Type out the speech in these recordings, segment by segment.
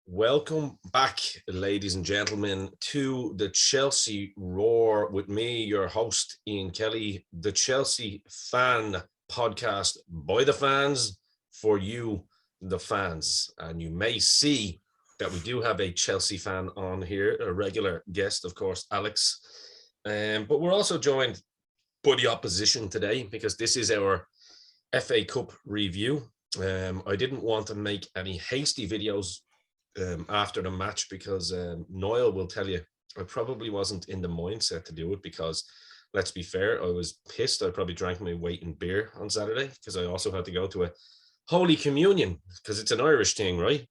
Welcome back, ladies and gentlemen, to the Chelsea Roar with me, your host, Ian Kelly, the Chelsea Fan Podcast by the fans, for you, the fans. And you may see that we do have a Chelsea fan on here, a regular guest, of course, Alex. But we're also joined by the opposition today because this is our FA Cup review. I didn't want to make any hasty videos after the match because Noel will tell you I probably wasn't in the mindset to do it because, let's be fair, I was pissed. I probably drank my weight in beer on Saturday because I also had to go to a Holy Communion because it's an Irish thing, right?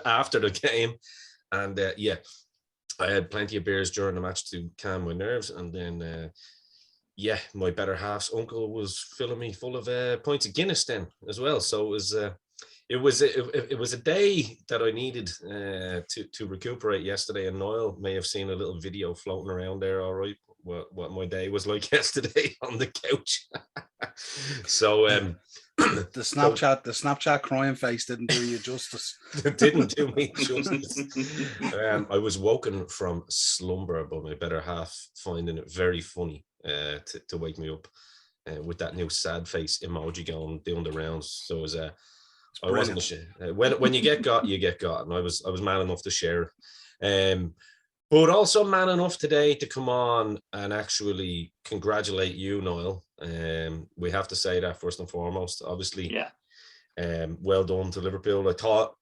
After the game. And yeah, I had plenty of beers during the match to calm my nerves. And then, yeah, my better half's uncle was filling me full of pints of Guinness then as well. So it was a day that I needed to recuperate yesterday, and Noel may have seen a little video floating around there. All right, what my day was like yesterday on the couch. So the Snapchat crying face didn't do you justice. It didn't do me justice. I was woken from slumber by my better half finding it very funny to wake me up with that new sad face emoji going doing the rounds. So it was I wasn't when you get got, you get got, and I was man enough to share it. But also man enough today to come on and actually congratulate you, Noel. We have to say that first and foremost. Obviously, well done to Liverpool. I thought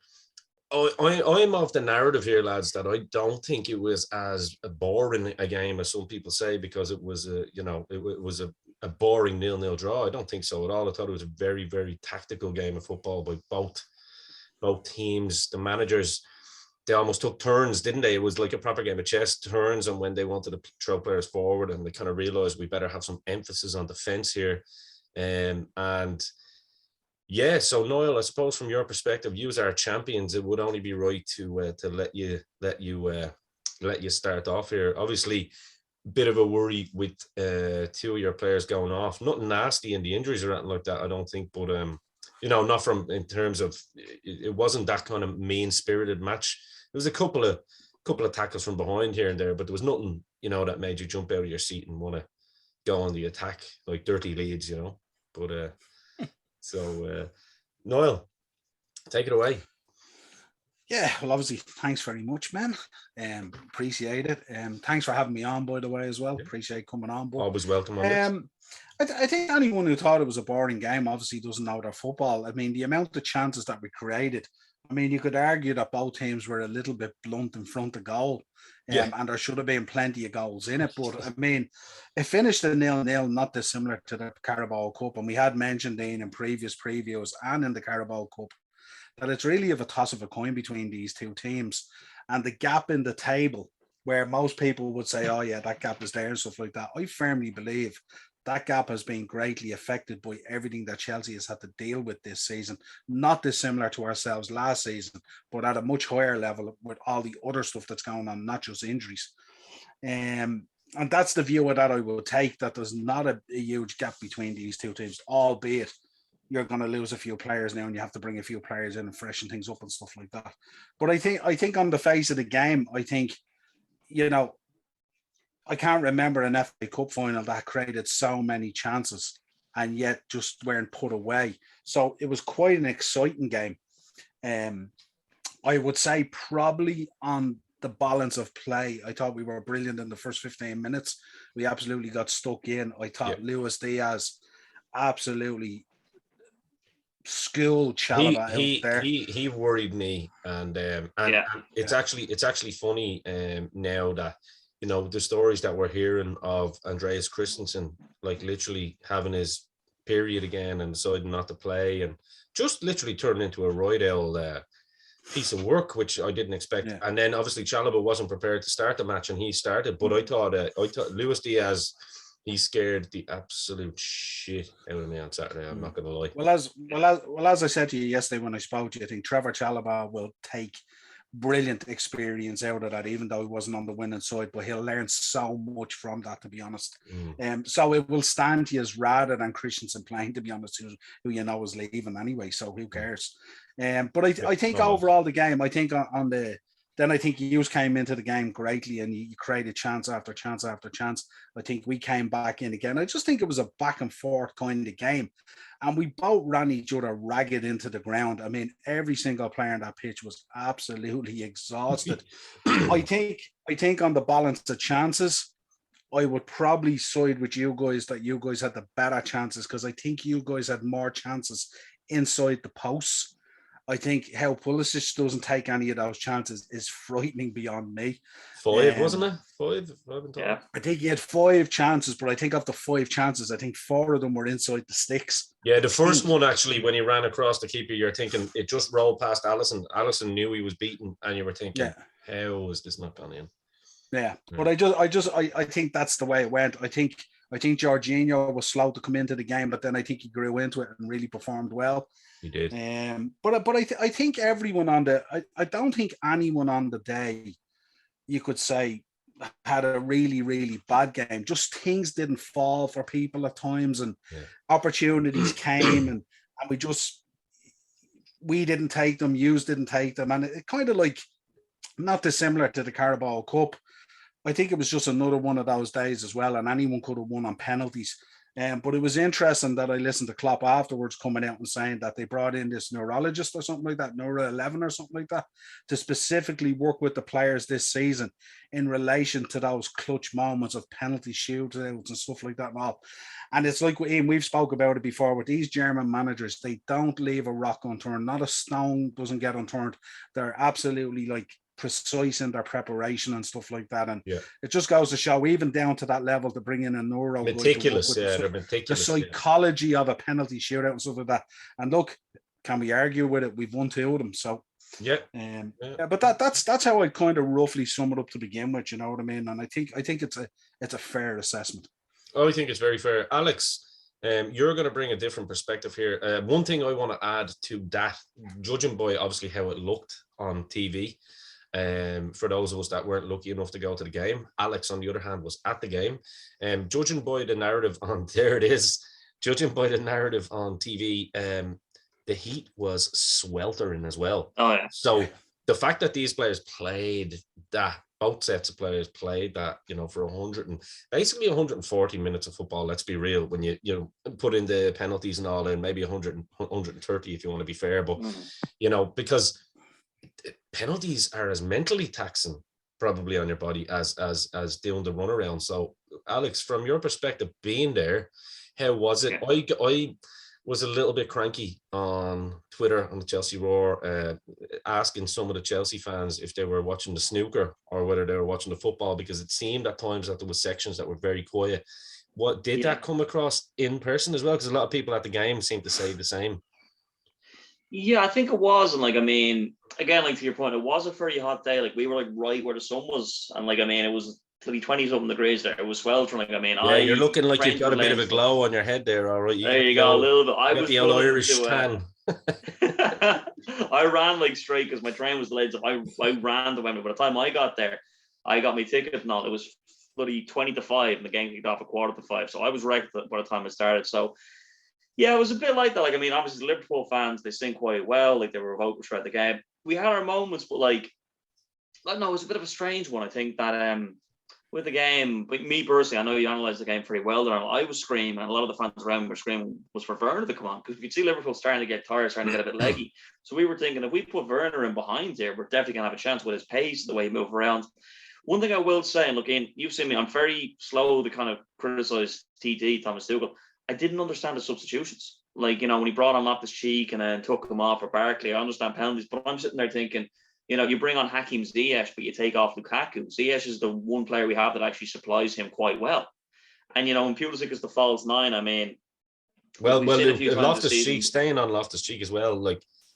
I'm of the narrative here, lads, that I don't think it was as boring a game as some people say because it was it was a boring 0-0 draw. I don't think so at all. I thought it was a very, very tactical game of football by both teams. The managers, they almost took turns, didn't they? It was like a proper game of chess, turns, and when they wanted to throw players forward, and they kind of realized we better have some emphasis on defense here. And yeah, so Noel, I suppose from your perspective, you as our champions, it would only be right to let you start off here. Obviously, bit of a worry with two of your players going off. Nothing nasty in the injuries or anything like that, I don't think. But not from in terms of it wasn't that kind of mean-spirited match. There was a couple of tackles from behind here and there, but there was nothing that made you jump out of your seat and want to go on the attack like dirty Leeds, But so Noel, take it away. Yeah, well, obviously, thanks very much, man. Appreciate it. Thanks for having me on, by the way, as well. Appreciate coming on board. Always welcome on I think anyone who thought it was a boring game obviously doesn't know their football. I mean, the amount of chances that we created, I mean, you could argue that both teams were a little bit blunt in front of goal. And there should have been plenty of goals in it. But, I mean, it finished a 0-0, not dissimilar to the Carabao Cup. And we had mentioned, Dean, in previous previews and in the Carabao Cup, that it's really of a toss of a coin between these two teams. And the gap in the table, where most people would say, oh, yeah, that gap is there and stuff like that, I firmly believe that gap has been greatly affected by everything that Chelsea has had to deal with this season. Not dissimilar to ourselves last season, but at a much higher level with all the other stuff that's going on, not just injuries. And that's the view that I will take, that there's not a huge gap between these two teams, albeit you're going to lose a few players now and you have to bring a few players in and freshen things up and stuff like that. But I think on the face of the game, I think, I can't remember an FA Cup final that created so many chances and yet just weren't put away. So it was quite an exciting game. I would say probably on the balance of play, I thought we were brilliant in the first 15 minutes. We absolutely got stuck in. I thought Luis Diaz absolutely school Chalobah out there. He worried me, and it's actually funny now that the stories that we're hearing of Andreas Christensen like literally having his period again and deciding not to play and just literally turning into a Roydale piece of work, which I didn't expect. And then obviously Chalobah wasn't prepared to start the match and he started, but I thought Luis Diaz, he scared the absolute shit out of me on Saturday. I'm not going to lie. Well, as I said to you yesterday when I spoke to you, I think Trevor Chalobah will take brilliant experience out of that, even though he wasn't on the winning side, but he'll learn so much from that, to be honest. So it will stand to us rather than Christensen playing, to be honest, who you know is leaving anyway, so who cares? But I think overall the game, I think on the then I think Hughes came into the game greatly and you created chance after chance after chance. I think we came back in again. I just think it was a back and forth kind of game. And we both ran each other ragged into the ground. I mean, every single player on that pitch was absolutely exhausted. I think on the balance of chances, I would probably side with you guys that you guys had the better chances, because I think you guys had more chances inside the posts. I think how Pulisic doesn't take any of those chances is frightening beyond me. 5, wasn't it? 5? Yeah. I think he had 5 chances, but I think of the 5 chances, I think 4 of them were inside the sticks. Yeah, the first one, actually, when he ran across the keeper, you're thinking it just rolled past Alisson. Alisson knew he was beaten, and you were thinking, how is this not gone in? Yeah, but I think that's the way it went. I think Jorginho was slow to come into the game, but then I think he grew into it and really performed well. He did. But I think everyone on I don't think anyone on the day, you could say, had a really, really bad game. Just things didn't fall for people at times, and opportunities came, and we didn't take them, Hughes didn't take them, and it kind of like not dissimilar to the Carabao Cup. I think it was just another one of those days as well, and anyone could have won on penalties. But it was interesting that I listened to Klopp afterwards coming out and saying that they brought in this neurologist or something like that, Neuro 11 or something like that, to specifically work with the players this season in relation to those clutch moments of penalty shootouts and stuff like that and all. And it's like, Ian, we've spoke about it before with these German managers, they don't leave a rock unturned. Not a stone doesn't get unturned. They're absolutely like precise in their preparation and stuff like that, and it just goes to show, even down to that level, to bring in a neuro meticulous, they're meticulous. The psychology of a penalty shootout and stuff like that. And look, can we argue with it? We've won 2 of them, so but that's how I kind of roughly sum it up to begin with. You know what I mean? And I think it's a fair assessment. I think it's very fair, Alex. You're going to bring a different perspective here. One thing I want to add to that, judging by obviously how it looked on TV. For those of us that weren't lucky enough to go to the game, Alex, on the other hand, was at the game. Judging by the narrative on judging by the narrative on TV, the heat was sweltering as well. Oh yeah. So the fact that these players played that, both sets of players played that, for basically 140 minutes of football. Let's be real. When you put in the penalties and all, and maybe 130 if you want to be fair, but because penalties are as mentally taxing probably on your body as doing the run around. So Alex, from your perspective, being there, how was it? I was a little bit cranky on Twitter on the Chelsea Roar, asking some of the Chelsea fans if they were watching the snooker or whether they were watching the football, because it seemed at times that there was sections that were very quiet. What did that come across in person as well? Because a lot of people at the game seemed to say the same. Yeah, I think it was. And again, to your point, it was a very hot day. We were right where the sun was. And it was maybe 20 something degrees there. It was sweltering. You're looking like you've got a bit of a glow on your head there, all right. There you go, a little bit. I was the old Irish tan. I ran straight because my train was delayed. So I ran to Wembley. By the time I got there, I got my ticket and all. It was bloody 20 to 5 and the game kicked off at 4:45. So I was wrecked by the time I started. So yeah, it was a bit like that. Obviously the Liverpool fans, they sing quite well. They were vocal throughout the game. We had our moments, but it was a bit of a strange one. I think that with the game, but me personally, I know you analysed the game pretty well there. I was screaming, and a lot of the fans around me were screaming, was for Werner to come on, because you could see Liverpool starting to get tired, starting to get a bit leggy. So we were thinking, if we put Werner in behind here, we're definitely going to have a chance with his pace, the way he moves around. One thing I will say, and look, Ian, you've seen me, I'm very slow to kind of criticise Thomas Tuchel. I didn't understand the substitutions. When he brought on Loftus-Cheek and then took him off for Barkley, I understand penalties, but I'm sitting there thinking, you bring on Hakim Ziyech, but you take off Lukaku. Ziyech is the one player we have that actually supplies him quite well. And, when Pulisic is the false 9, Well, Loftus-Cheek, staying on Loftus-Cheek as well,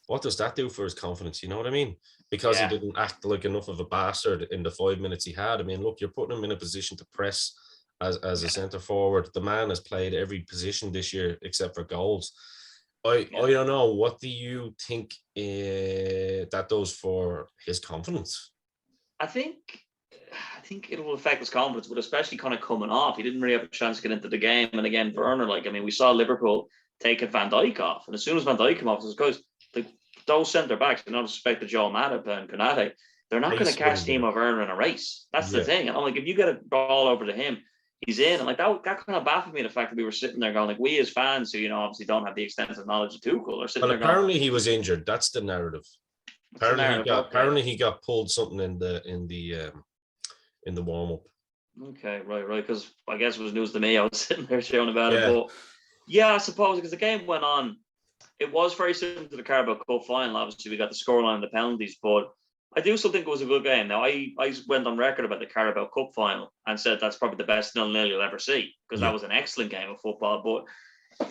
what does that do for his confidence? You know what I mean? Because he didn't act like enough of a bastard in the 5 minutes he had. Look, you're putting him in a position to press as a centre forward. The man has played every position this year except for goals. I Yeah. don't know. What do you think that does for his confidence? I think it will affect his confidence, but especially kind of coming off. He didn't really have a chance to get into the game. And again, Werner, like, I mean, we saw Liverpool taking Van Dijk off. And as soon as Van Dijk came off, it was like those centre backs, not respect to Joe Matip and Konate, they're not going to catch Timo Werner in a race. That's the thing. And I'm like, if you get a ball over to him, he's in. And like that kind of baffled me, the fact that we were sitting there going, like, we as fans who, you know, obviously don't have the extensive knowledge of Tuchel, are sitting Well, there going, apparently he was injured. That's the narrative. Apparently he got pulled something in the warm up. Okay, right. Because I guess it was news to me. I was sitting there shouting about it, but yeah, I suppose because the game went on, it was very similar to the Carabao Cup final. Obviously, we got the scoreline and the penalties, but I do still think it was a good game. Now, I went on record about the Carabao Cup final and said that's probably the best 0-0 you'll ever see, because that was an excellent game of football. But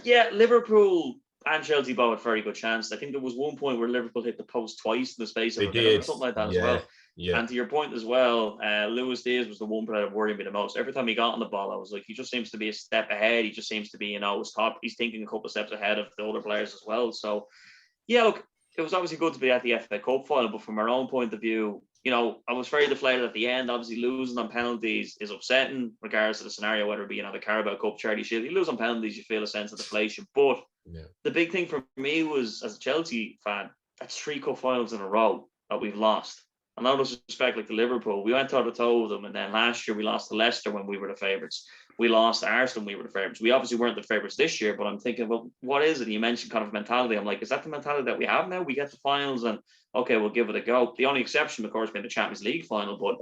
yeah, Liverpool and Chelsea both had very good chances. I think there was one point where Liverpool hit the post twice in the space of a minute or something like that as well. Yeah. And to your point as well, Luis Diaz was the one player that worried me the most. Every time he got on the ball, I was like, he just seems to be a step ahead. He just seems to be, you know, he's thinking a couple of steps ahead of the other players as well. So, yeah, look, it was obviously good to be at the FA Cup final, but from our own point of view, you know, I was very deflated at the end. Obviously, losing on penalties is upsetting, regardless of the scenario, whether it be another Carabao Cup, Charity Shield. You lose on penalties, you feel a sense of deflation. But the big thing for me was, as a Chelsea fan, that's 3 cup finals in a row that we've lost. And no disrespect, like the Liverpool, we went toe to toe with them, and then last year we lost to Leicester when we were the favourites. We lost to Arsenal when we were the favourites. We obviously weren't the favourites this year, but I'm thinking, well, what is it? You mentioned kind of mentality. I'm like, is that the mentality that we have now? We get the finals and okay, we'll give it a go. The only exception, of course, being the Champions League final. But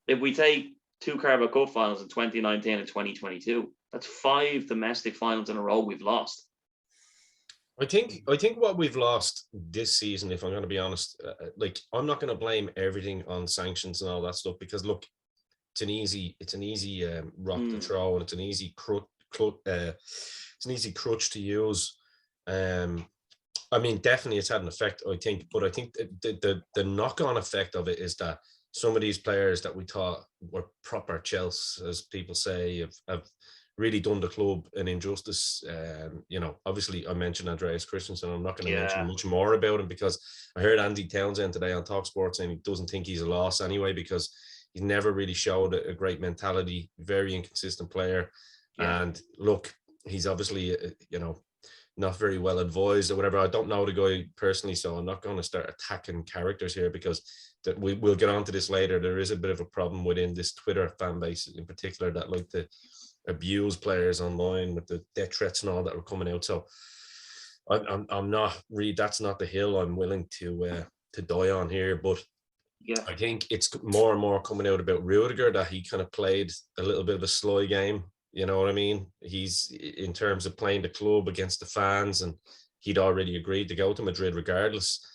if we take 2 Carabao Cup finals in 2019 and 2022, that's 5 domestic finals in a row we've lost. I think what we've lost this season, if I'm going to be honest, like, I'm not going to blame everything on sanctions and all that stuff, because look, it's an easy rock to throw, and it's an easy crutch to use. I mean, definitely it's had an effect, I think, but I think the knock-on effect of it is that some of these players that we thought were proper Chelsea, as people say, have really done the club an injustice. You know, obviously I mentioned Andreas Christensen. I'm not going to mention much more about him, because I heard Andy Townsend today on TalkSport saying he doesn't think he's a loss anyway, because he's never really showed a great mentality, very inconsistent player. And look, he's obviously, you know, not very well advised or whatever. I don't know the guy personally, so I'm not going to start attacking characters here, because we'll get onto this later. There is a bit of a problem within this Twitter fan base in particular that like to abuse players online with the death threats and all that were coming out. So I'm not really, that's not the hill I'm willing to die on here. But I think it's more and more coming out about Rudiger, that he kind of played a little bit of a sly game. You know what I mean? He's, in terms of playing the club against the fans, and he'd already agreed to go to Madrid regardless.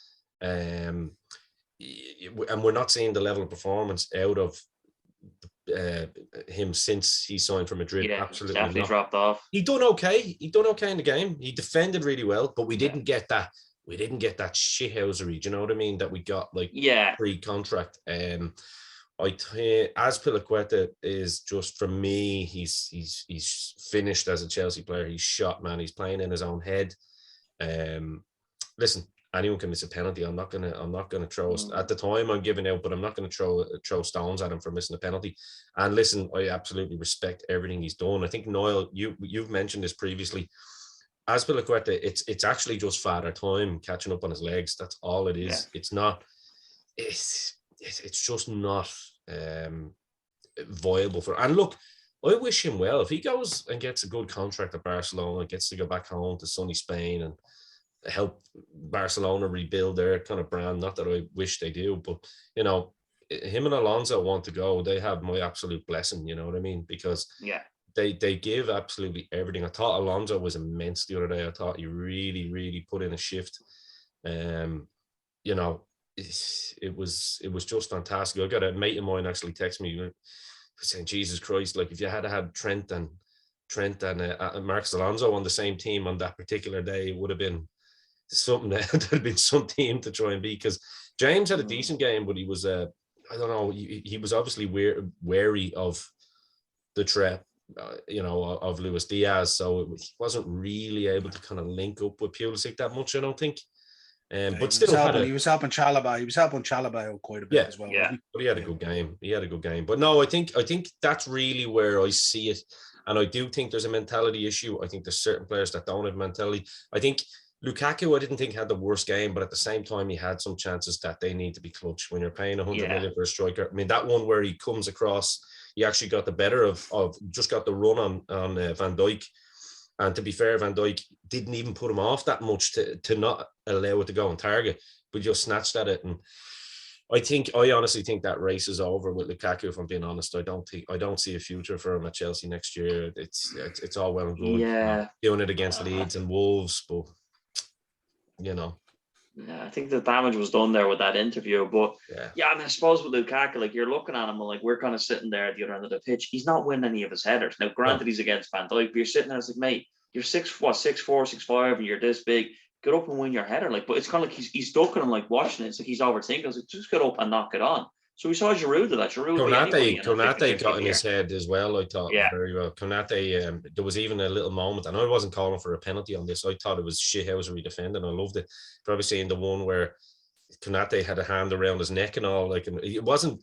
And we're not seeing the level of performance out of him since he signed for Madrid. Absolutely definitely not. Dropped off. He done okay in the game. He defended really well, but we didn't get that shithousery, do you know what I mean, that we got like pre-contract. Azpilicueta is just, for me, he's finished as a Chelsea player. He's shot, man. He's playing in his own head. Listen, anyone can miss a penalty. I'm not gonna throw at the time I'm giving out, but I'm not gonna throw stones at him for missing a penalty. And listen, I absolutely respect everything he's done. I think, Niall, you've mentioned this previously. Azpilicueta, it's actually just father time catching up on his legs. That's all it is. It's not. It's just not viable for. And look, I wish him well. If he goes and gets a good contract at Barcelona, gets to go back home to sunny Spain and help Barcelona rebuild their kind of brand. Not that I wish they do, but you know, him and Alonso want to go. They have my absolute blessing. You know what I mean? Because they give absolutely everything. I thought Alonso was immense the other day. I thought he really, really put in a shift. You know, it was just fantastic. I got a mate of mine actually text me saying, Jesus Christ, like if you had Trent and Marcos Alonso on the same team on that particular day, it would have been something that had been some team to try and beat. Because James had a decent game, but he was I don't know, he was obviously wary of the threat. of Luis Diaz, so he wasn't really able to kind of link up with Pulisic that much, I don't think. But still he was helping Chalobah. He was helping Chalobah out quite a bit as well. Yeah, but he had a good game. But no, I think that's really where I see it, and I do think there's a mentality issue. I think there's certain players that don't have mentality. I think Lukaku, I didn't think had the worst game, but at the same time, he had some chances that they need to be clutch when you're paying 100 million for a striker. I mean, that one where he comes across, he actually got the better of just got the run on Van Dijk. And to be fair, Van Dijk didn't even put him off that much to not allow it to go on target, but just snatched at it. And I honestly think that race is over with Lukaku. If I'm being honest, I don't see a future for him at Chelsea next year. It's all well and good, doing it against Leeds and Wolves, but Yeah, I think the damage was done there with that interview. But I mean, I suppose with Lukaku, like you're looking at him, like we're kind of sitting there at the other end of the pitch. He's not winning any of his headers. Now, granted, he's against Van Dijk, but you're sitting there, it's like, mate, you're 6'4", 6'5", and you're this big. Get up and win your header. Like, but it's kind of like he's ducking and like watching it. It's like he's overthinking. It's like, just get up and knock it on. So we saw Giroud do that. Konate got in his head as well, I thought, very well. Konate, there was even a little moment, and I wasn't calling for a penalty on this. I thought it was shithousery defending. I loved it. Probably seeing the one where Konate had a hand around his neck and all, like, and it wasn't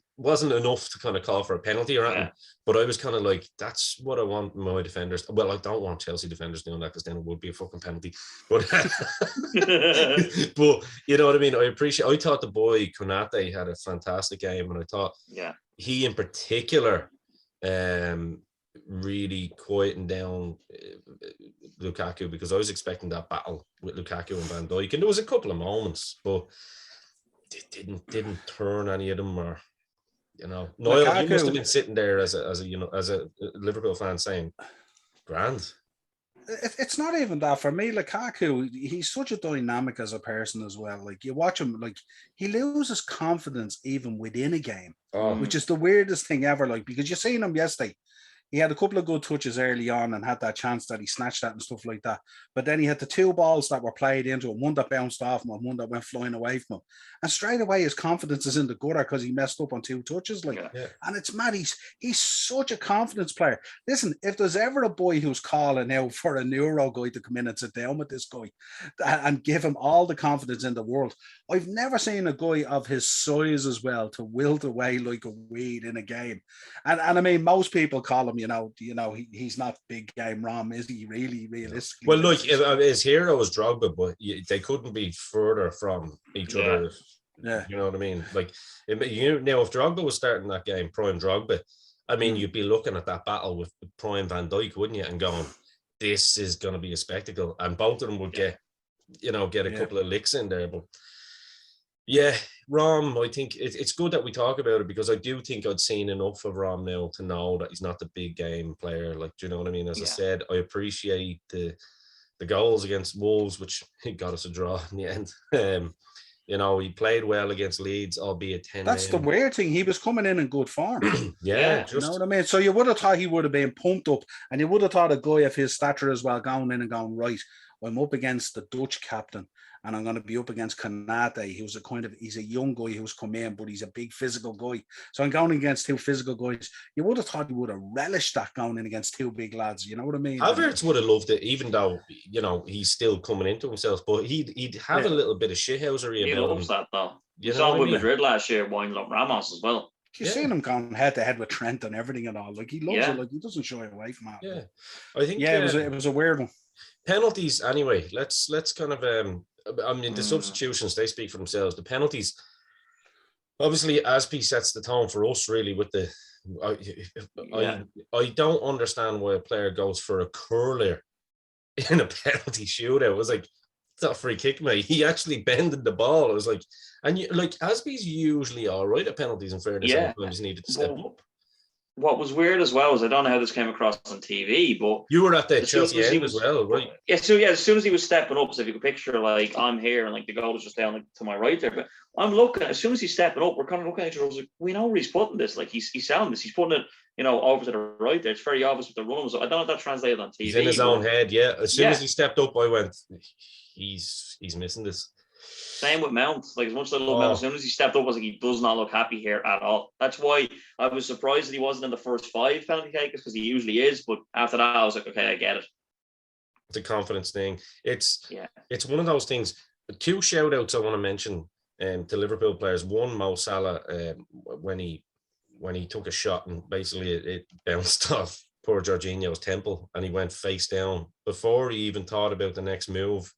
enough to kind of call for a penalty or anything. But I was kind of like, that's what I want my defenders. Well, I don't want Chelsea defenders doing that because then it would be a fucking penalty. But but you know what I mean. I thought the boy Konate had a fantastic game, and I thought he in particular really quieting down Lukaku, because I was expecting that battle with Lukaku and Van Dijk, and there was a couple of moments, but it didn't turn any of them. Or Noel, you must have been sitting there as a Liverpool fan saying, "Grand." It's not even that for me. Lukaku, he's such a dynamic as a person as well. Like you watch him, like he loses confidence even within a game, which is the weirdest thing ever. Like, because you seen him yesterday. He had a couple of good touches early on and had that chance that he snatched at and stuff like that. But then he had the two balls that were played into him, one that bounced off him and one that went flying away from him. And straight away, his confidence is in the gutter because he messed up on two touches. And it's mad. He's such a confidence player. Listen, if there's ever a boy who's calling out for a neuro guy to come in and sit down with this guy and give him all the confidence in the world, I've never seen a guy of his size as well to wilt away like a weed in a game. And I mean, most people call him, he's not big game Rom, is he really, realistically? Well, look, his hero is Drogba, but they couldn't be further from each other. Yeah. You know what I mean? Like, if Drogba was starting that game, prime Drogba, I mean, you'd be looking at that battle with prime Van Dijk, wouldn't you? And going, this is going to be a spectacle. And both of them would get a couple of licks in there. But yeah, Rom, I think it's good that we talk about it, because I do think I'd seen enough of Rom now to know that he's not the big game player. Like, do you know what I mean? As I said, I appreciate the goals against Wolves, which got us a draw in the end. He played well against Leeds, albeit 10. That's the weird thing. He was coming in good form. You know what I mean? So you would have thought he would have been pumped up, and you would have thought a guy of his stature as well going in and going, right, I'm up against the Dutch captain, and I'm going to be up against Konate. He's a young guy who's come in, but he's a big physical guy. So I'm going against two physical guys. You would have thought he would have relished that going in against two big lads. You know what I mean? Havertz would have loved it, even though, he's still coming into himself, but he'd have a little bit of shithousery about him. He loves that, though. You saw him with Madrid last year, winding up Ramos as well. You've seen him going head to head with Trent and everything and all. Like, he loves it. Like, he doesn't shy away from that. Yeah. I think it was a weird one. Penalties, anyway. Let's kind of the substitutions, they speak for themselves. The penalties, obviously, Aspi sets the tone for us, really, with the I don't understand why a player goes for a curler in a penalty shootout. It was like, it's not a free kick, mate. He actually bended the ball. It was like, and Aspi's usually all right at penalties, in fairness. Sometimes he needed to step up. What was weird as well was, I don't know how this came across on TV, but you were at the Chelsea end as well, right? Yeah, so as soon as he was stepping up, so if you could picture, like, I'm here and like the goal was just down to my right there, but I'm looking, as soon as he's stepping up, we're kind of looking at each other. I was like, we know where he's putting this. Like, he's selling this. He's putting it, over to the right there. It's very obvious with the run. So I don't know if that translated on TV. He's in his own head, yeah. As soon as he stepped up, I went, he's missing this. Same with Mount. Like, as much as I love Mount, as soon as he stepped up, I was like, he does not look happy here at all. That's why I was surprised that he wasn't in the first 5 penalty takers, because he usually is. But after that, I was like, okay, I get it. It's a confidence thing. It's one of those things. 2 shout outs I want to mention to Liverpool players. One, Mo Salah, when he took a shot and basically it bounced off poor Jorginho's temple and he went face down. Before he even thought about the next move,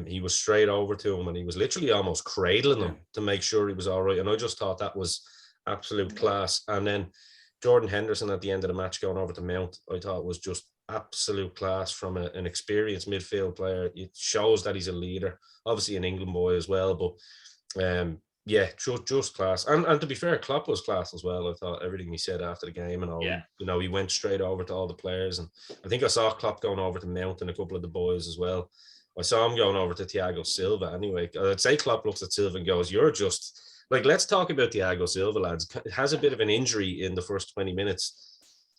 he was straight over to him and he was literally almost cradling him to make sure he was all right. And I just thought that was absolute class. And then Jordan Henderson at the end of the match going over to Mount, I thought was just absolute class from an experienced midfield player. It shows that he's a leader, obviously an England boy as well, but just class. And to be fair, Klopp was class as well. I thought everything he said after the game and all, he went straight over to all the players. And I think I saw Klopp going over to Mount and a couple of the boys as well. I saw him going over to Thiago Silva anyway. I'd say Klopp looks at Silva and goes, you're just, like, let's talk about Thiago Silva, lads. Has a bit of an injury in the first 20 minutes.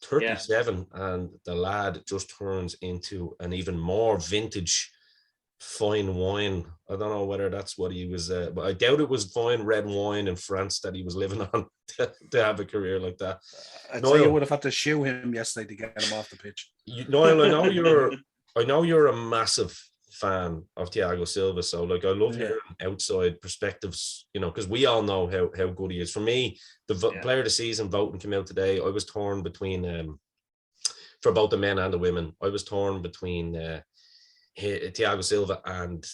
37 and the lad just turns into an even more vintage fine wine. I don't know whether that's what he was, but I doubt it was fine red wine in France that he was living on to have a career like that. I'd say you would have had to shoe him yesterday to get him off the pitch. Noel, I know you're a massive fan of Thiago Silva, so like I love hearing outside perspectives, because we all know how good he is. For me, the player of the season voting came out today. I was torn between for both the men and the women. I was torn between Thiago Silva and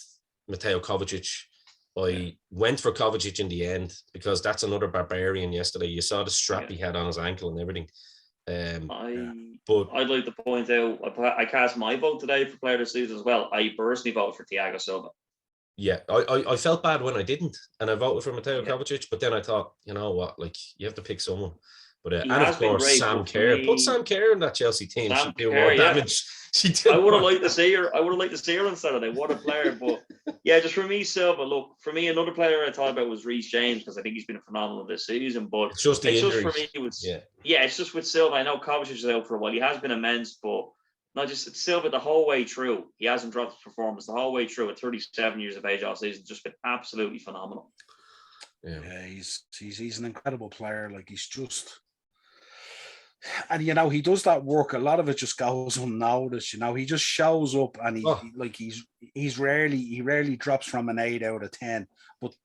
Mateo Kovacic. I went for Kovacic in the end because that's another barbarian yesterday. You saw the strap he had on his ankle and everything. But I'd like to point out, I cast my vote today for player of the season as well. I personally voted for Thiago Silva. Yeah, I felt bad when I didn't, and I voted for Mateo Kovacic. But then I thought, you know what, like you have to pick someone. But and of course, Sam Kerr. Put Sam Kerr in that Chelsea team. She'd do more damage. I would have liked to see her. I would have liked to see her on Saturday. What a player! But just for me, Silva. Look, for me, another player I thought about was Reece James because I think he's been phenomenal this season. But it's just the injuries. Just for me, it's just with Silva. I know Kovacic is out for a while. He has been immense, but not just Silva the whole way through. He hasn't dropped his performance the whole way through. At 37 years of age, all season, just been absolutely phenomenal. Yeah, he's an incredible player. Like he's just. And he does that work. A lot of it just goes unnoticed. He just shows up, and he rarely drops from an 8 out of 10. But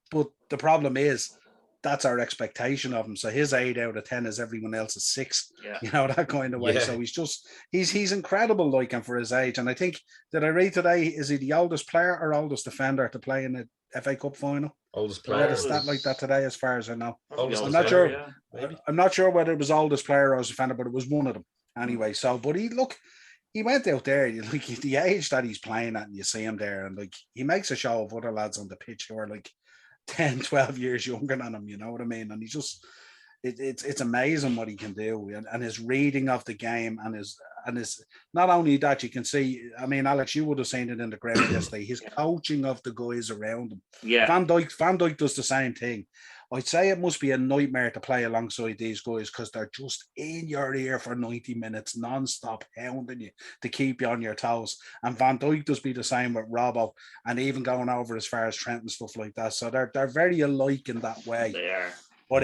the problem is that's our expectation of him. So his 8 out of 10 is everyone else's 6. That kind of way. Yeah. So he's incredible, like him for his age. And I think, did I read today? Is he the oldest player or oldest defender to play in the FA Cup final? Oldest player. I read a stat like that today, as far as I know. I'm not sure. I'm not sure whether it was oldest player or oldest defender, but it was one of them anyway. So, but he went out there, like the age that he's playing at, and you see him there, and like he makes a show of other lads on the pitch who are like 10, 12 years younger than him. You know what I mean? And he's just, it's amazing what he can do, and his reading of the game, and his not only that, you can see, I mean, Alex, you would have seen it in the ground yesterday, his coaching of the guys around him. Yeah. Van Dijk does the same thing. I'd say it must be a nightmare to play alongside these guys because they're just in your ear for 90 minutes, non-stop hounding you to keep you on your toes. And Van Dijk does be the same with Robbo, and even going over as far as Trent and stuff like that. So they're very alike in that way. They are. But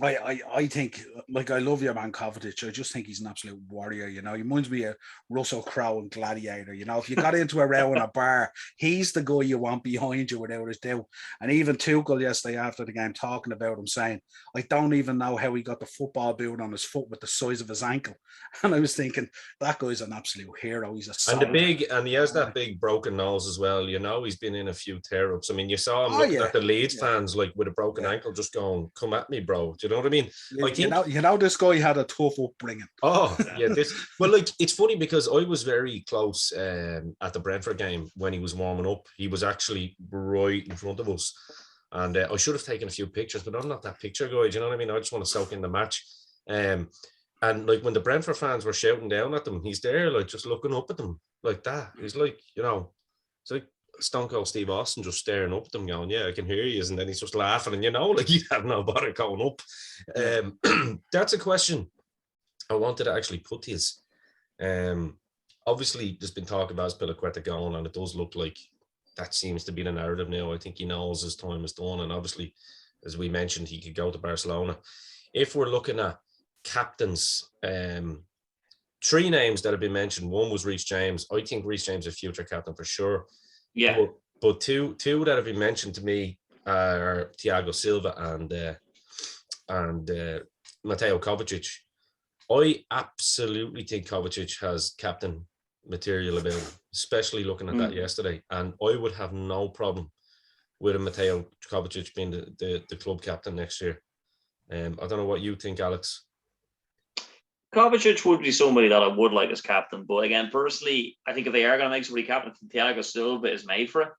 I think, like, I love your man Kovacic. I just think he's an absolute warrior. He reminds me of Russell Crowe and Gladiator. If you got into a row in a bar, he's the guy you want behind you without a doubt. And even Tuchel yesterday after the game talking about him, saying, I don't even know how he got the football boot on his foot with the size of his ankle. And I was thinking, that guy's an absolute hero. He's and he has that big broken nose as well. He's been in a few tear-ups. I mean, you saw him looking at the Leeds fans like with a broken ankle, just going, "Come at me, bro." Do you know what I mean? This guy had a tough upbringing. Oh, yeah. It's funny because I was very close at the Brentford game when he was warming up. He was actually right in front of us. And I should have taken a few pictures, but I'm not that picture guy. Do you know what I mean? I just want to soak in the match. And like when the Brentford fans were shouting down at them, he's there, like just looking up at them like that. He's like, it's like Stone Cold Steve Austin just staring up at them going, yeah, I can hear you. And then he's just laughing, and like he had no bother going up. That's a question I wanted to actually put to you. Obviously there's been talk about Azpilicueta going, and it does look like that seems to be the narrative now. I think he knows his time is done, and obviously, as we mentioned, he could go to Barcelona. If we're looking at captains, three names that have been mentioned. One was Reece James. I think Reece James is a future captain for sure. Yeah. But two that have been mentioned to me are Thiago Silva and Mateo Kovacic. I absolutely think Kovacic has captain material about him, especially looking at that yesterday. And I would have no problem with a Mateo Kovacic being the club captain next year. I don't know what you think, Alex. Kovacic would be somebody that I would like as captain, but again, personally, I think if they are going to make somebody captain, Thiago Silva is made for it.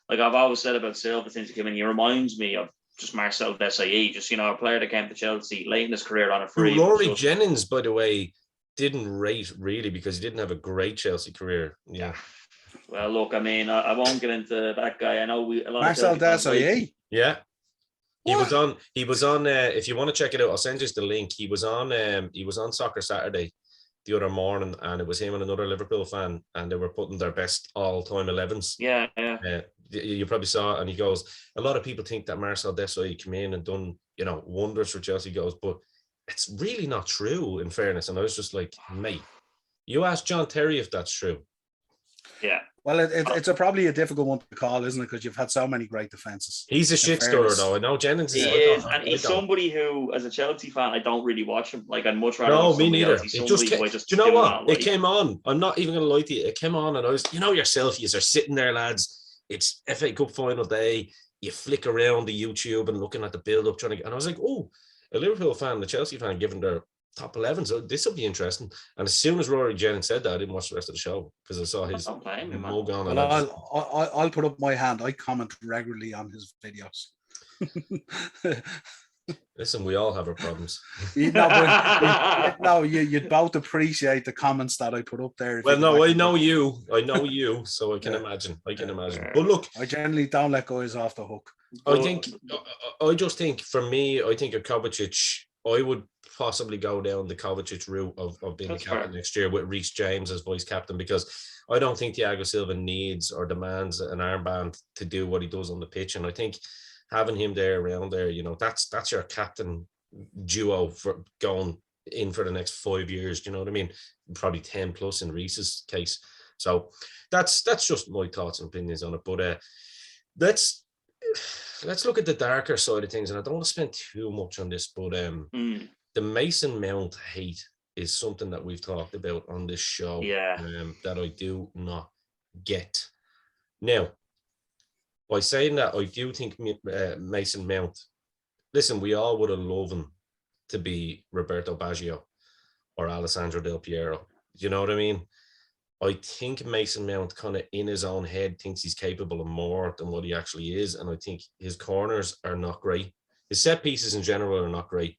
Like I've always said about Silva since he came in, he reminds me of just Marcel Desailly, just a player that came to Chelsea late in his career on a free. Rory Jennings, by the way, didn't rate really because he didn't have a great Chelsea career. Yeah. Well, look, I mean, I won't get into that guy. I know a lot Marcel of Desailly. Yeah. He What? was on. If you want to check it out, I'll send you the link. He was on Soccer Saturday the other morning, and it was him and another Liverpool fan, and they were putting their best all-time 11s. Yeah. You probably saw it, and he goes, a lot of people think that Marcel Desailly came in and done, wonders for Chelsea. He goes, but it's really not true, in fairness. And I was just like, mate, you ask John Terry if that's true. Yeah. Well, it's probably a difficult one to call, isn't it? Because you've had so many great defenses. He's a shit stirrer, though. I know Jennings is. And he's somebody who, as a Chelsea fan, I don't really watch him. Like, I'd much rather. No, me neither. Do you know what? It came on. I'm not even going to lie to you. It came on, and I was, yourself, you are sitting there, lads. It's FA Cup final day. You flick around the YouTube and looking at the build-up, and I was like, oh, a Liverpool fan, the Chelsea fan, giving their top 11, so this will be interesting. And as soon as Rory Jennings said that, I didn't watch the rest of the show because I saw his mug on. Well, I'll put up my hand. I comment regularly on his videos. Listen, we all have our problems. You'd both appreciate the comments that I put up there. Well, no, I know you, so I can imagine. But look, I generally don't let guys off the hook. I just think for me, I think a Kovacic, I would possibly go down the Kovacic route of being the captain next year with Reece James as vice captain, because I don't think Thiago Silva needs or demands an armband to do what he does on the pitch. And I think having him around there, that's your captain duo for going in for the next 5 years. Do you know what I mean? Probably 10 plus in Reece's case. So that's just my thoughts and opinions on it. But let's look at the darker side of things. And I don't want to spend too much on this, but the Mason Mount hate is something that we've talked about on this show. That I do not get. Now, by saying that, I do think Mason Mount, listen, we all would have loved him to be Roberto Baggio or Alessandro Del Piero. You know what I mean? I think Mason Mount kind of in his own head thinks he's capable of more than what he actually is. And I think his corners are not great. His set pieces in general are not great.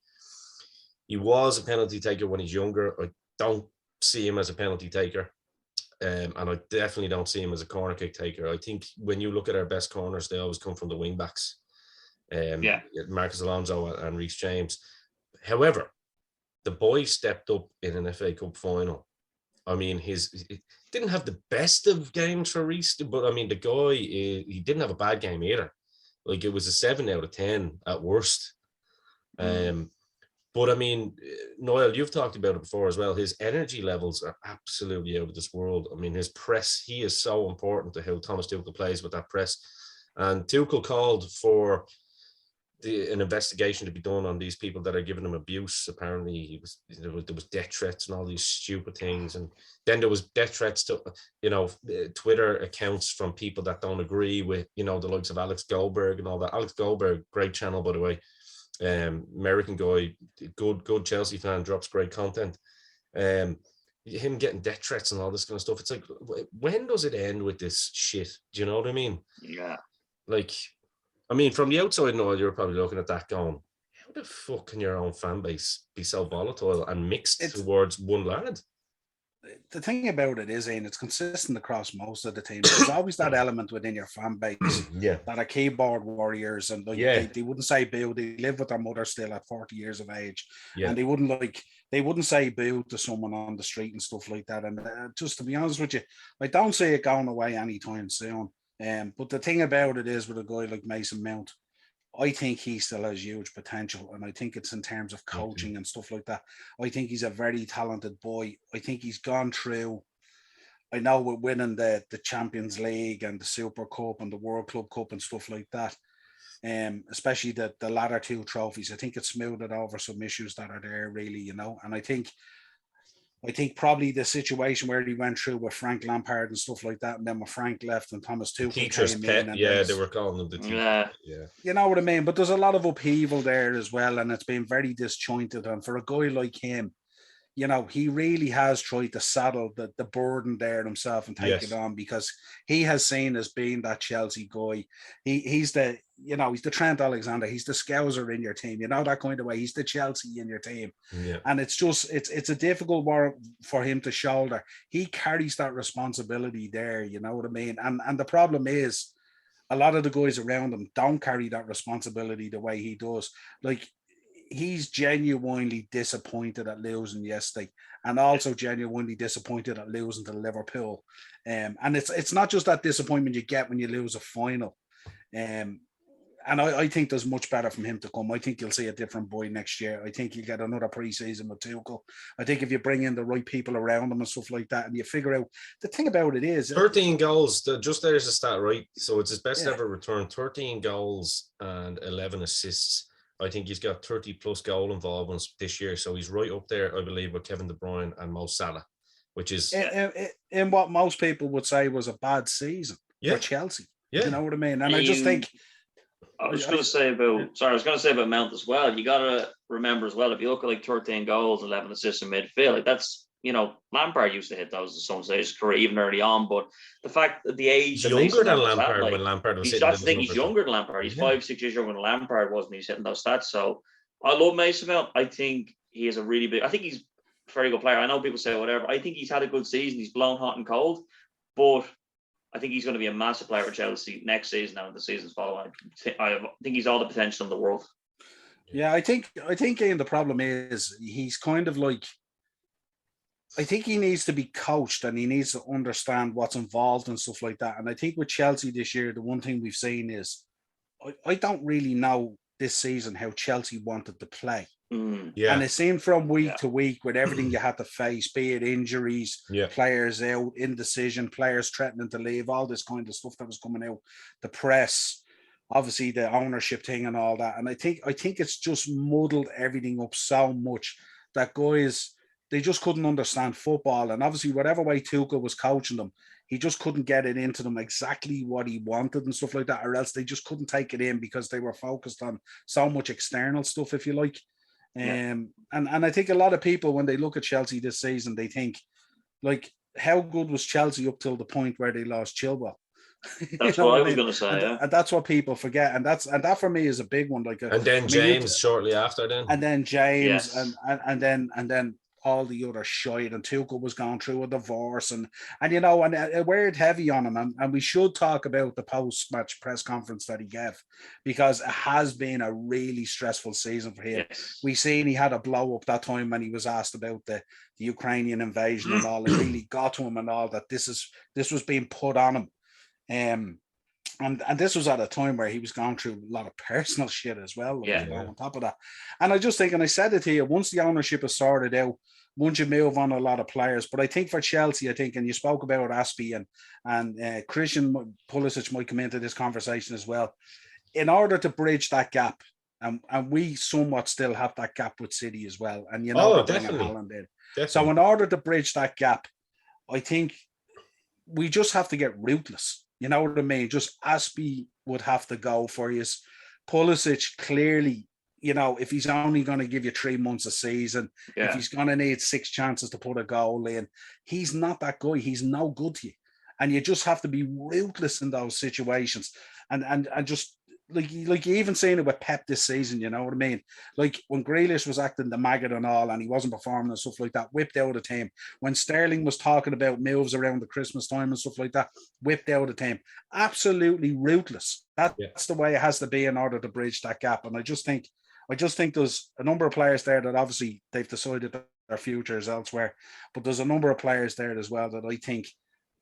He was a penalty taker when he's younger. I don't see him as a penalty taker. And I definitely don't see him as a corner kick taker. I think when you look at our best corners, they always come from the wing backs. Marcos Alonso and Reece James. However, the boy stepped up in an FA Cup final. I mean, he didn't have the best of games for Reece, but I mean, the guy, he didn't have a bad game either. Like, it was a 7 out of 10 at worst. But I mean, Noel, you've talked about it before as well. His energy levels are absolutely out of this world. I mean, his press, he is so important to how Thomas Tuchel plays with that press. And Tuchel called for an investigation to be done on these people that are giving him abuse. Apparently, there was death threats and all these stupid things. And then there was death threats to, Twitter accounts from people that don't agree with, the likes of Alex Goldberg and all that. Alex Goldberg, great channel, by the way. American guy, good Chelsea fan, drops great content. Him getting death threats and all this kind of stuff. It's like, when does it end with this shit? Do you know what I mean? Yeah. Like, I mean, from the outside, Noel, you're probably looking at that going, how the fuck can your own fan base be so volatile and mixed towards one lad? The thing about it is, Ian, it's consistent across most of the teams. There's always that element within your fan base that are keyboard warriors, and they wouldn't say boo. They live with their mother still at 40 years of age, and they wouldn't say boo to someone on the street and stuff like that. And just to be honest with you, I don't see it going away anytime soon. But the thing about it is with a guy like Mason Mount, I think he still has huge potential. And I think it's in terms of coaching and stuff like that. I think he's a very talented boy. I think he's gone through. I know we're winning the Champions League and the Super Cup and the World Club Cup and stuff like that. Especially the latter two trophies. I think it smoothed over some issues that are there, really, you know. And I think probably the situation where he went through with Frank Lampard and stuff like that, and then when Frank left and Thomas Tuchel teacher's came pet, in, and yeah, they were calling him the teacher. Yeah. Yeah, you know what I mean. But there's a lot of upheaval there as well, and it's been very disjointed. And for a guy like him, you know, he really has tried to saddle the burden there himself and take it on, because he has seen as being that Chelsea guy. He's the, you know, he's the Trent Alexander, he's the Scouser in your team, you know, that kind of way. He's the Chelsea in your team. Yeah. And it's just, it's a difficult one for him to shoulder. He carries that responsibility there, you know what I mean? And the problem is, a lot of the guys around him don't carry that responsibility the way he does. Like, he's genuinely disappointed at losing yesterday, and also genuinely disappointed at losing to Liverpool. And it's not just that disappointment you get when you lose a final. And I think there's much better from him to come. I think you'll see a different boy next year. I think you'll get another pre-season with Tuchel. I think if you bring in the right people around him and stuff like that, and you figure out, the thing about it is 13 goals. Just there's a stat, right? So it's his best ever return, 13 goals and 11 assists. I think he's got 30 plus goal involvements this year. So he's right up there, I believe, with Kevin De Bruyne and Mo Salah, which is in what most people would say was a bad season for Chelsea. Yeah. You know what I mean? And I just think, I was going to say about Mount as well. You got to remember as well, if you look at like 13 goals, 11 assists in midfield, like that's, you know, Lampard used to hit those at some stage of his career, even early on. But the fact that the age, he's younger than Lampard, when Lampard was hitting, I think he's younger than Lampard. He's 5-6 years younger than Lampard was when he's hitting those stats. So I love Mason Mount. I think he is a really big. I think he's a very good player. I know people say whatever. I think he's had a good season. He's blown hot and cold, but I think he's going to be a massive player for Chelsea next season and the seasons following. I think he's all the potential in the world. Yeah, I think Ian, the problem is he's kind of like, I think he needs to be coached and he needs to understand what's involved and stuff like that. And I think with Chelsea this year, the one thing we've seen is I don't really know this season how Chelsea wanted to play. Yeah. And it seemed from week to week with everything you had to face, be it injuries, players out, indecision, players threatening to leave, all this kind of stuff that was coming out, the press, obviously the ownership thing and all that. And I think it's just muddled everything up so much that guys, they just couldn't understand football. And obviously, whatever way Tuchel was coaching them, he just couldn't get it into them exactly what he wanted and stuff like that, or else they just couldn't take it in because they were focused on so much external stuff, if you like. And I think a lot of people, when they look at Chelsea this season, they think, like, how good was Chelsea up till the point where they lost Chilwell? That's what I was going to say. And that's what people forget, and that for me is a big one. Like, and then James shortly after, and then James, and then all the other shite, and Tuchel was going through a divorce, and you know, and it weighed heavy on him, and we should talk about the post-match press conference that he gave, because it has been a really stressful season for him. We seen he had a blow up that time when he was asked about the Ukrainian invasion and all. It really got to him and all that. This was being put on him, and this was at a time where he was going through a lot of personal shit as well. On top of that, and I just think, and I said it to you, once the ownership is sorted out, once you move on a lot of players. But I think for Chelsea, and you spoke about Aspie and Christian Pulisic might come into this conversation as well. In order to bridge that gap, and we somewhat still have that gap with City as well. And you know, definitely. So in order to bridge that gap, I think we just have to get ruthless. You know what I mean? Just Aspie would have to go for you. Pulisic, clearly, you know, if he's only going to give you 3 months a season, if he's going to need 6 chances to put a goal in, he's not that guy. He's no good to you. And you just have to be ruthless in those situations. And just like you even seen it with Pep this season, you know what I mean? Like when Grealish was acting the maggot and all, and he wasn't performing and stuff like that, whipped out a team. When Sterling was talking about moves around the Christmas time and stuff like that, whipped out a team. Absolutely ruthless. That's the way it has to be in order to bridge that gap. And I just think there's a number of players there that obviously they've decided that their future is elsewhere, but there's a number of players there as well that I think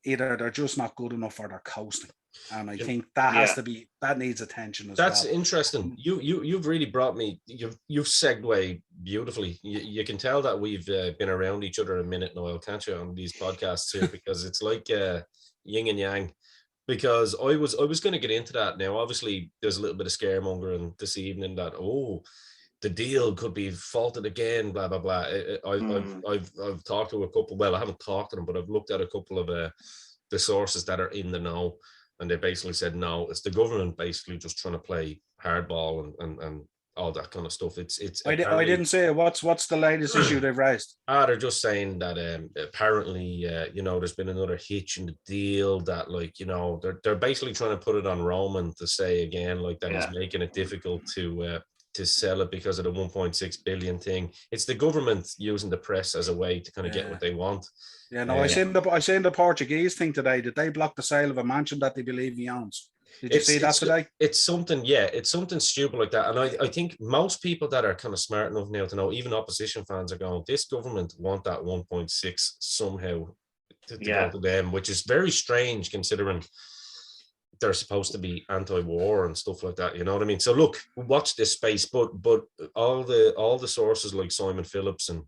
either they're just not good enough or they're coasting. And I think that has to be, that needs attention as well. That's interesting. You've really brought me, you've segued beautifully. You can tell that we've been around each other a minute now, can't you, on these podcasts here, because it's like yin and yang. Because I was going to get into that now. Obviously, there's a little bit of scaremongering this evening that, the deal could be faulted again, blah blah blah. I've talked to a couple. Well, I haven't talked to them, but I've looked at a couple of the sources that are in the know, and they basically said no. It's the government basically just trying to play hardball and all that kind of stuff. It's. I didn't say what's the latest issue they've raised. They're just saying that apparently there's been another hitch in the deal that, like, they're basically trying to put it on Roman to say again, like, that he's making it difficult to sell it because of the 1.6 billion thing. It's the government using the press as a way to kind of get what they want. Yeah, no, I seen the Portuguese thing today. Did they block the sale of a mansion that they believe he owns? Did you see that today? It's something stupid like that. And I think most people that are kind of smart enough now to know, even opposition fans are going, this government want that 1.6 somehow to go to them, which is very strange considering they're supposed to be anti-war and stuff like that. You know what I mean? So look, watch this space, but all the sources like Simon Phillips and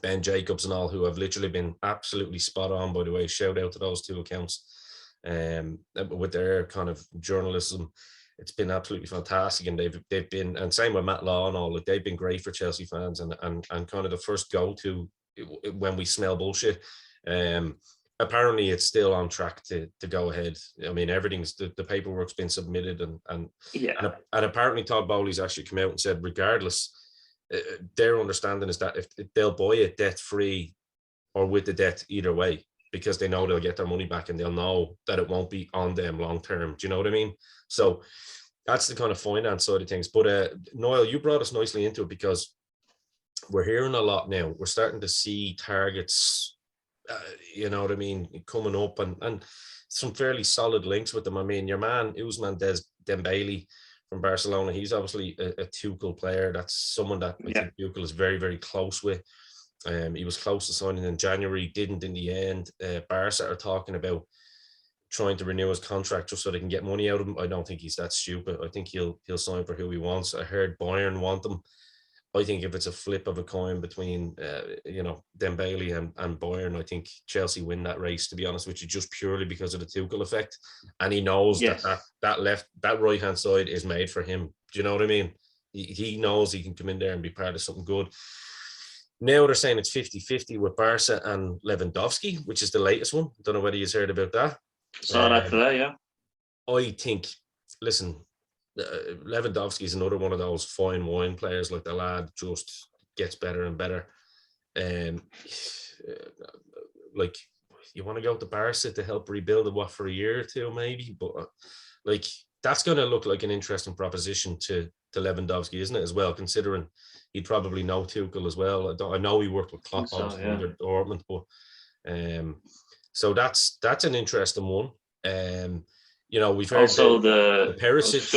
Ben Jacobs and all, who have literally been absolutely spot on, by the way, shout out to those two accounts. With their kind of journalism, it's been absolutely fantastic, and they've been, and same with Matt Law and all, like, they've been great for Chelsea fans and kind of the first go-to when we smell bullshit. Apparently it's still on track to go ahead. I mean, everything's the paperwork's been submitted, and apparently Todd Bowley's actually come out and said, regardless, their understanding is that if they'll buy it debt-free or with the debt either way, because they know they'll get their money back and they'll know that it won't be on them long term. Do you know what I mean? So that's the kind of finance side of things. But Niall, you brought us nicely into it, because we're hearing a lot now. We're starting to see targets, you know what I mean, coming up, and some fairly solid links with them. I mean, your man Ousmane Dembele from Barcelona, he's obviously a Tuchel player. That's someone that I think Tuchel is very, very close with. He was close to signing in January, didn't in the end. Barca are talking about trying to renew his contract just so they can get money out of him. I don't think he's that stupid. I think he'll sign for who he wants. I heard Bayern want him. I think if it's a flip of a coin between Dembele and Bayern, I think Chelsea win that race, to be honest with you, just purely because of the Tuchel effect. And he knows that right hand side is made for him. Do you know what I mean? He knows he can come in there and be part of something good. Now they're saying it's 50-50 with Barca and Lewandowski, which is the latest one. Don't know whether you've heard about that. Saw that today, yeah. I think, listen, Lewandowski is another one of those fine wine players. Like, the lad just gets better and better. Like, you want to go to Barca to help rebuild it, for a year or two maybe? But like, that's going to look like an interesting proposition to Lewandowski, isn't it, as well, considering he'd probably know Tuchel as well. I know he worked with Klopp under Dortmund, but so that's an interesting one. We've heard also the Perisic.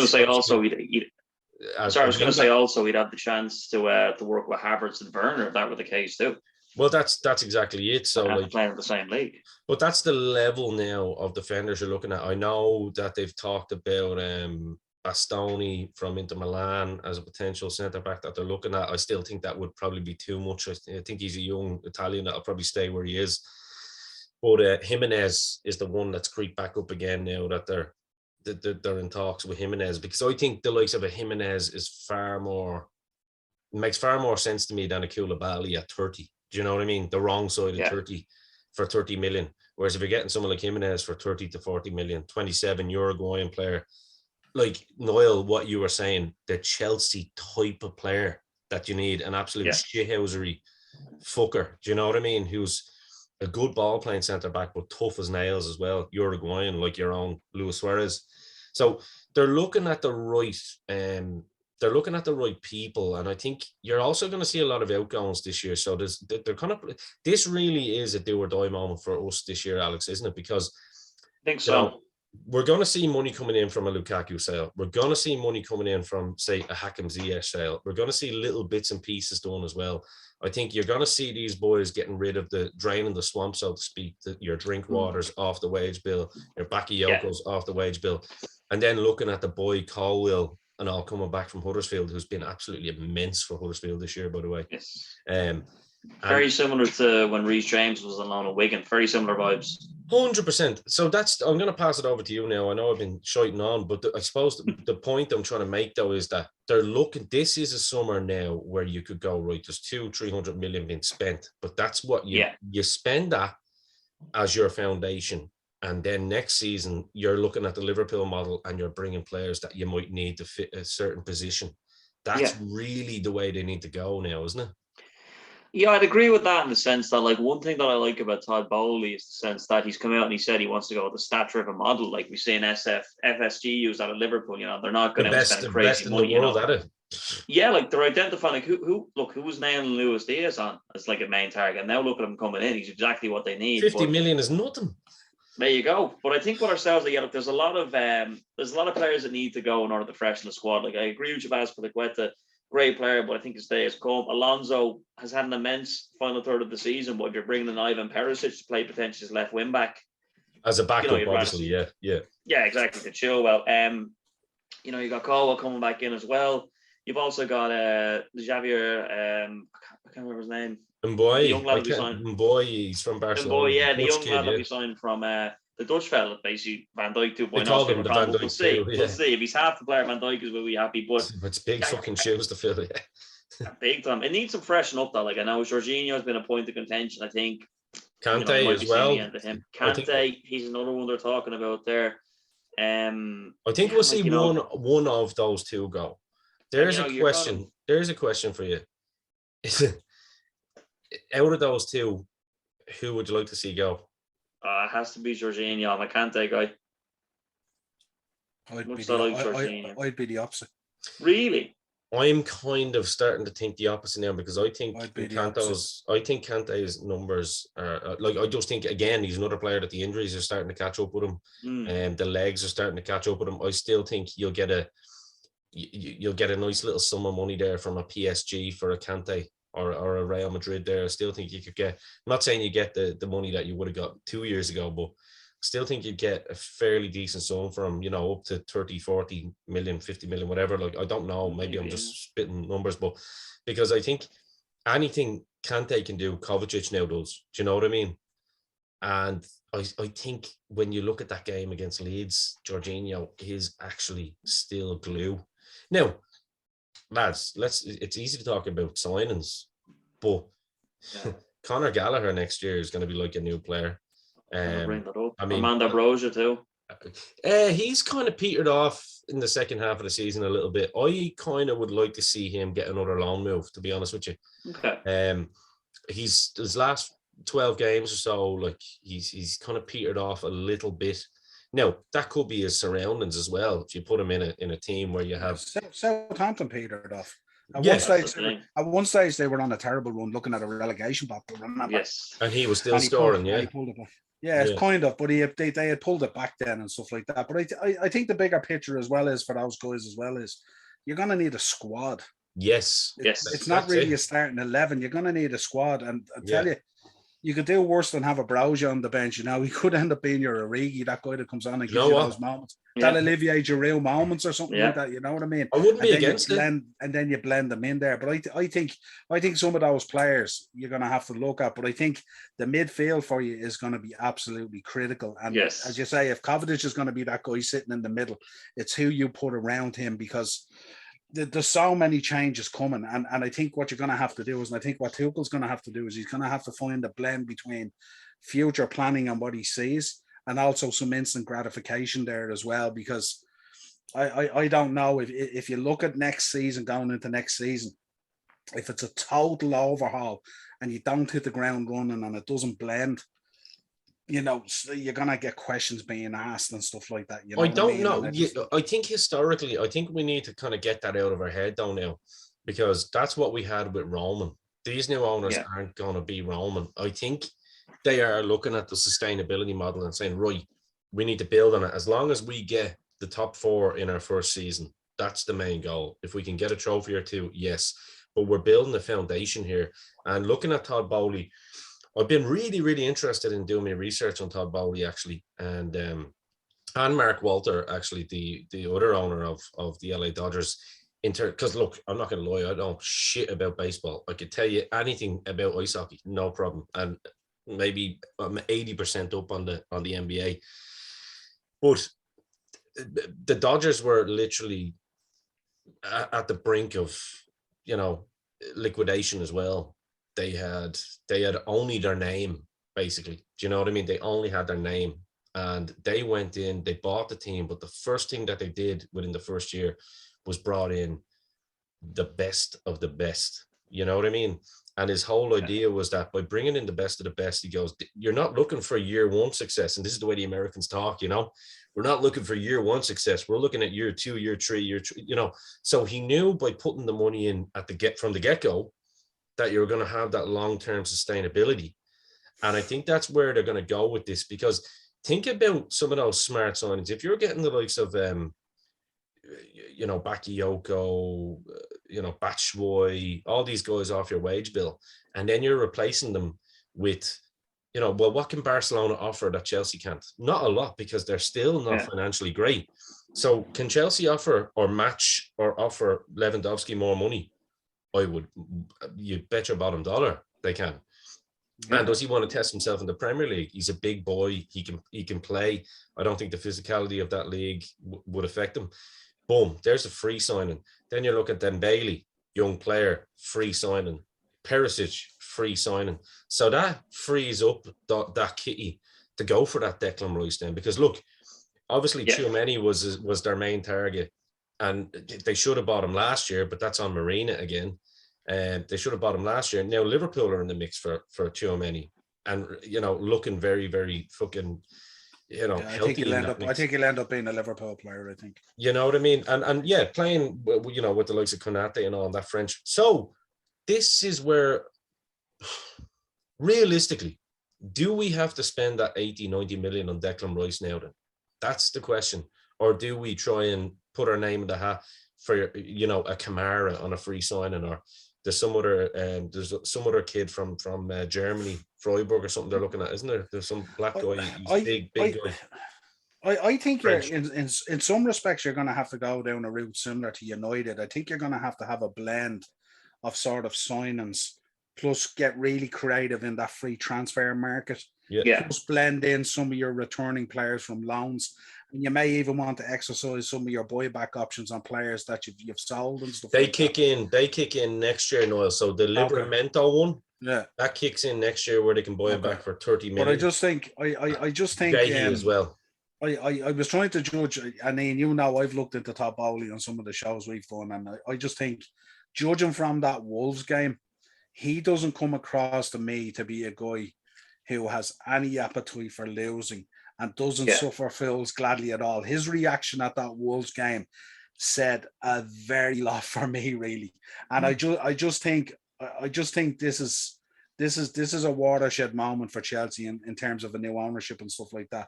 I was going to say also he'd have the chance to work with Havertz and Werner if that were the case too. Well, that's exactly it. So, like, playing in the same league. But that's the level now of defenders you're looking at. I know that they've talked about Bastoni from Inter Milan as a potential centre back that they're looking at. I still think that would probably be too much. I think he's a young Italian that'll probably stay where he is. But Jimenez is the one that's creeped back up again now that they're in talks with Jimenez, because I think the likes of a Jimenez makes far more sense to me than a Koulibaly at 30. Do you know what I mean? The wrong side of 30 for 30 million. Whereas if you're getting someone like Jimenez for 30 to 40 million, 27 Uruguayan player, like Niall, what you were saying, the Chelsea type of player that you need, an absolute shithousery fucker. Do you know what I mean? Who's a good ball playing centre back, but tough as nails as well. Uruguayan, like your own Luis Suarez. So they're looking at the right. They're looking at the right people, and I think you're also going to see a lot of outgoings this year. So this really is a do or die moment for us this year, Alex, isn't it? Because I think so. we're going to see money coming in from a Lukaku sale. We're going to see money coming in from, say, a Hakim Ziyech sale. We're going to see little bits and pieces done as well. I think you're going to see these boys getting rid of draining the swamp, so to speak, your drink waters off the wage bill, your Bakayokos off the wage bill, and then looking at the boy Colwill and all coming back from Huddersfield, who's been absolutely immense for Huddersfield this year, by the way. Yes. Very similar to when Reece James was on loan at Wigan. Very similar vibes. 100%. So I'm going to pass it over to you now. I know I've been shiting on, but I suppose the point I'm trying to make, though, is that they're looking. This is a summer now where you could go, right, there's 200-300 million being spent, but that's what you spend that as your foundation. And then next season, you're looking at the Liverpool model and you're bringing players that you might need to fit a certain position. That's really the way they need to go now, isn't it? Yeah, I'd agree with that in the sense that, like, one thing that I like about Todd Bowley is the sense that he's come out and he said he wants to go with a stat-driven model. Like we see in FSG use that at Liverpool, they're not going to spend crazy money. Yeah, like they're identifying like who was nailing Luis Diaz on as like a main target. And now look at him coming in; he's exactly what they need. 50 million is nothing. There you go. But I think with ourselves, look, there's a lot of players that need to go in order to freshen the squad. Like I agree with Jabaz Piliqueta. Great player, but I think his day has come. Alonso has had an immense final third of the season, but if you're bringing in Ivan Perisic to play potentially as left wing back. As a backup, obviously, yeah. Yeah, exactly, to chill well. You got Colwell coming back in as well. You've also got Javier, I can't remember his name. Mboy. The young lad we signed. Mboy, he's from Barcelona. Mboy, the young lad that we signed from the Dutch fella, basically Van Dijk 2.0. They call him the Van Dijk. We'll see. We'll see. If he's half the player Van Dijk is, we'll be happy. But it's big fucking shoes to fill, big time. It needs some freshen up though. Like I know Jorginho has been a point of contention. I think Kante as well. Kante, he's another one they're talking about there. I think we'll see one of those two go. There's a question. There's a question for you. Out of those two, who would you like to see go? It has to be Jorginho. I'm a Kante guy. I'd be the opposite. Really? I'm kind of starting to think the opposite now because I think Kante's numbers are like, I just think again he's another player that the injuries are starting to catch up with him, and the legs are starting to catch up with him. I still think you'll get a nice little sum of money there from a PSG for a Kante or a Real Madrid there. I still think you could get. I'm not saying you get the money that you would have got 2 years ago, but still think you'd get a fairly decent sum from, up to 30, 40 million, 50 million, whatever. Like, I don't know, maybe I'm just spitting numbers, but because I think anything Kante can do, Kovacic now does. Do you know what I mean? And I think when you look at that game against Leeds, Jorginho is actually still glue. Now, lads, it's easy to talk about signings, but Conor Gallagher next year is going to be like a new player. Bring that up. I mean, Armando Broja too. He's kind of petered off in the second half of the season a little bit. I kind of would like to see him get another loan move, to be honest with you. Okay. His last 12 games or so, like he's kind of petered off a little bit. Now that could be his surroundings as well. If you put him in a team where you have Southampton petered off. At one stage, they were on a terrible run, looking at a relegation battle. Remember? Yes, and he was still scoring. It's kind of, but they had pulled it back then and stuff like that. But I think the bigger picture as well is for those guys as well is you're going to need a squad. Yes, it's not really a starting 11. You're going to need a squad, and I tell you, you could do worse than have a Broja on the bench. He could end up being your Origi, that guy that comes on and gives you those moments. That alleviate your real moments or something like that. You know what I mean? I wouldn't be against it. And then you blend them in there. But I think some of those players you're going to have to look at. But I think the midfield for you is going to be absolutely critical. And as you say, if Kovacic is going to be that guy sitting in the middle, it's who you put around him because there's so many changes coming, and I think what you're going to have to do is, and I think what Tuchel's going to have to do is he's going to have to find a blend between future planning and what he sees, and also some instant gratification there as well. Because I don't know if you look at next season, going into next season, if it's a total overhaul and you don't hit the ground running and it doesn't blend, you're gonna get questions being asked and stuff like that. I don't know. I think historically, we need to kind of get that out of our head though now, because that's what we had with Roman. These new owners aren't going to be Roman. I think they are looking at the sustainability model and saying, right, we need to build on it. As long as we get the top 4 in our first season, that's the main goal. If we can get a trophy or 2, yes. But we're building a foundation here. And looking at Todd Bowley, I've been really, really interested in doing my research on Todd Bowley, actually. And Mark Walter, actually, the other owner of the LA Dodgers, because look, I'm not going to lie, I don't know shit about baseball. I could tell you anything about ice hockey, no problem. And maybe I'm 80% up on the NBA. But the Dodgers were literally at the brink of, liquidation as well. They had only their name, basically. Do you know what I mean? They only had their name, and they went in, they bought the team, but the first thing that they did within the first year was brought in the best of the best. You know what I mean? And his whole idea was that by bringing in the best of the best, he goes, you're not looking for year 1 success. And this is the way the Americans talk, we're not looking for year 1 success. We're looking at year 2, year 3, So he knew by putting the money in from the get-go that you're going to have that long-term sustainability. And I think that's where they're going to go with this, because think about some of those smart signings. If you're getting the likes of, Bakayoko, Batshuayi, all these guys off your wage bill, and then you're replacing them with, what can Barcelona offer that Chelsea can't? Not a lot, because they're still not financially great. So can Chelsea offer or match or offer Lewandowski more money? You bet your bottom dollar they can. Yeah. And does he want to test himself in the Premier League? He's a big boy. He can play. I don't think the physicality of that league would affect him. Boom, there's a free signing. Then you look at Dembele, young player, free signing. Perisic, free signing. So that frees up that kitty to go for that Declan Rice then. Because look, obviously Tchouaméni was their main target, and they should have bought him last year, but that's on Marina again. They should have bought him last year. Now Liverpool are in the mix for Tchouaméni, and looking very, very fucking healthy. I think he'll end up being a Liverpool player. I think. You know what I mean? And playing with the likes of Konate and all that French. So this is where, realistically, do we have to spend that 80-90 million on Declan Rice now then? That's the question. Or do we try and put our name in the hat for a Kamara on a free signing, or there's some other kid from Germany, Freiburg or something they're looking at, isn't there? There's some black guy, he's big guy. I think you're in some respects you're going to have to go down a route similar to United. I think you're going to have a blend of sort of signings, plus get really creative in that free transfer market. Yeah. Plus blend in some of your returning players from loans, and you may even want to exercise some of your buyback options on players that you've sold and stuff. They kick in next year, Noel. So the Livramento one, that kicks in next year where they can buy it back for 30 million. But I just think as well. I was trying to judge, and then I've looked into Todd Bowley on some of the shows we've done, and I just think, judging from that Wolves game, he doesn't come across to me to be a guy who has any appetite for losing and doesn't suffer fools gladly at all. His reaction at that Wolves game said a very lot for me, really. And I just think this is a watershed moment for Chelsea in terms of a new ownership and stuff like that.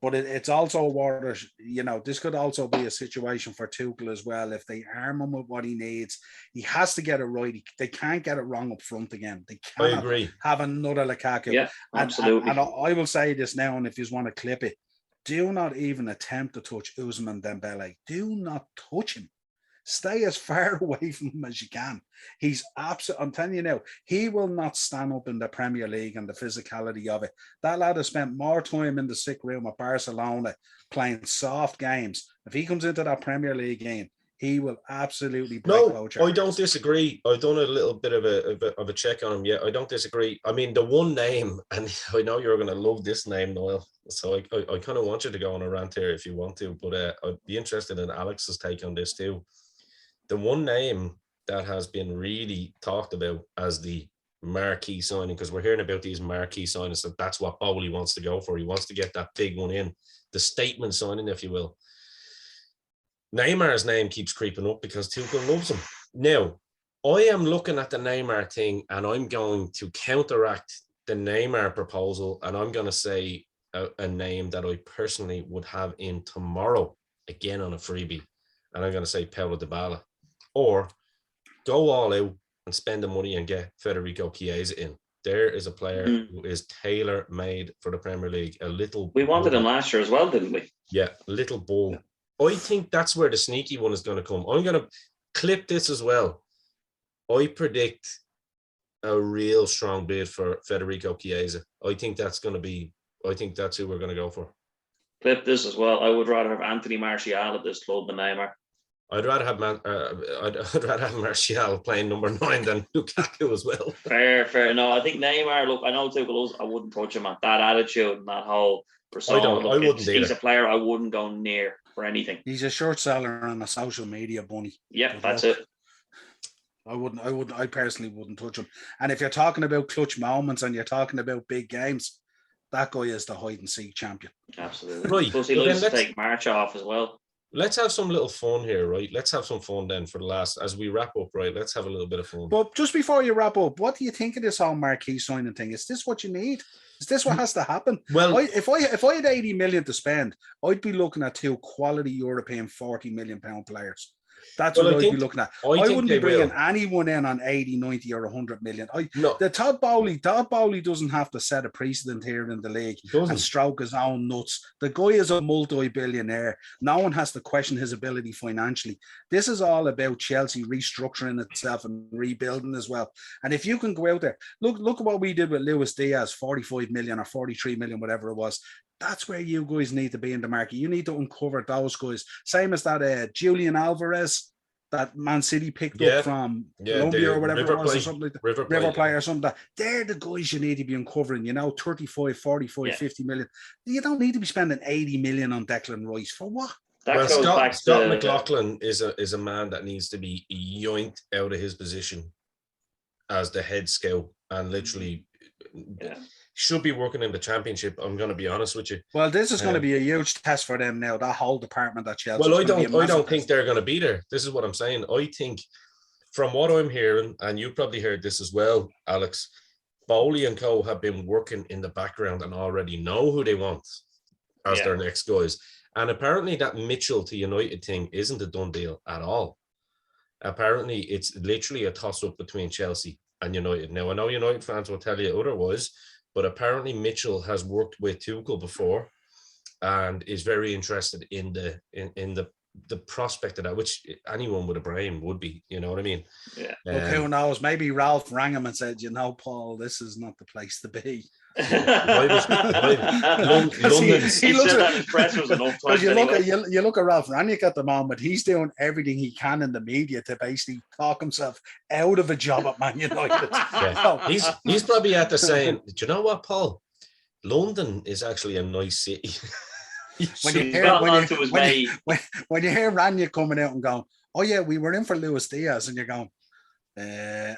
But it's also a watershed, this could also be a situation for Tuchel as well. If they arm him with what he needs, he has to get it right. They can't get it wrong up front again. They can't have another Lukaku. Yeah, absolutely. And I will say this now, and if you want to clip it, do not even attempt to touch Ousmane Dembele. Do not touch him. Stay as far away from him as you can. He's absolutely, I'm telling you now, he will not stand up in the Premier League and the physicality of it. That lad has spent more time in the sick room at Barcelona playing soft games. If he comes into that Premier League game, he will absolutely break. No, I don't disagree. I've done a little bit of a check on him. Yeah, I don't disagree. I mean, the one name, and I know you're going to love this name, Noel. So I kind of want you to go on a rant here if you want to, but I'd be interested in Alex's take on this too. The one name that has been really talked about as the marquee signing, because we're hearing about these marquee signings, that's what Bowley wants to go for. He wants to get that big one in, the statement signing, if you will. Neymar's name keeps creeping up because Tuchel loves him. Now, I am looking at the Neymar thing, and I'm going to counteract the Neymar proposal, and I'm going to say a name that I personally would have in tomorrow again on a freebie, and I'm going to say Paulo Dybala, or go all out and spend the money and get Federico Chiesa in. There is a player who is tailor-made for the Premier League. A little. We wanted him last year as well, didn't we? Yeah, little bull. I think that's where the sneaky one is going to come. I'm going to clip this as well. I predict a real strong bid for Federico Chiesa. I think that's who we're going to go for. Clip this as well. I would rather have Anthony Martial at this club than Neymar. I'd rather have I'd rather have Martial playing number 9 than Lukaku as well. Fair. No, I think Neymar. Look, I know Tuchel. I wouldn't touch him at that attitude and that whole persona. I wouldn't either. He's a player I wouldn't go near for anything. He's a short seller on a social media bunny. Yeah, that's it. I personally wouldn't touch him. And if you're talking about clutch moments and you're talking about big games, that guy is the hide and seek champion. Absolutely. Right. Plus, he likes to take March off as well. Let's have some little fun here, right? Let's have some fun then for the last, as we wrap up, right? Let's have a little bit of fun. But just before you wrap up, what do you think of this whole marquee signing thing? Is this what you need? Is this what has to happen? Well, if I had 80 million to spend, I'd be looking at 2 quality European 40 million pound players. That's what I'd be looking at. I wouldn't be bringing anyone in on 80, 90 or 100 million. The Todd Bowley doesn't have to set a precedent here in the league and stroke his own nuts. The guy is a multi-billionaire. No one has to question his ability financially. This is all about Chelsea restructuring itself and rebuilding as well. And if you can go out there, look at what we did with Luis Diaz, 45 million or 43 million, whatever it was. That's where you guys need to be in the market. You need to uncover those guys. Same as that Julian Alvarez that Man City picked up from Colombia or whatever it was, or something like that. River Plate or something like that. They're the guys you need to be uncovering, 35, 45, 50 million. You don't need to be spending 80 million on Declan Rice. For what? Scott McLaughlin is a man that needs to be yoinked out of his position as the head scout and literally should be working in the Championship. I'm going to be honest with you. Well, this is going to be a huge test for them now. That whole department at Chelsea. Well, I don't think they're going to be there. This is what I'm saying. I think, from what I'm hearing, and you probably heard this as well, Alex, Bowley and co have been working in the background and already know who they want as their next guys. And apparently, that Mitchell to United thing isn't a done deal at all. Apparently, it's literally a toss-up between Chelsea and United. Now, I know United fans will tell you otherwise, but apparently Mitchell has worked with Tuchel before and is very interested in the prospect of that, which anyone with a brain would be, you know what I mean? Yeah. Look, who knows? Maybe Ralph rang him and said, Paul, this is not the place to be. London. He said that his press was enough time. You look at Ralph Rangnick at the moment. He's doing everything he can in the media to basically talk himself out of a job at Man United. He's probably at the saying, do you know what, Paul? London is actually a nice city. when you hear Rangnick coming out and going, oh yeah, we were in for Luis Diaz, and you're going, I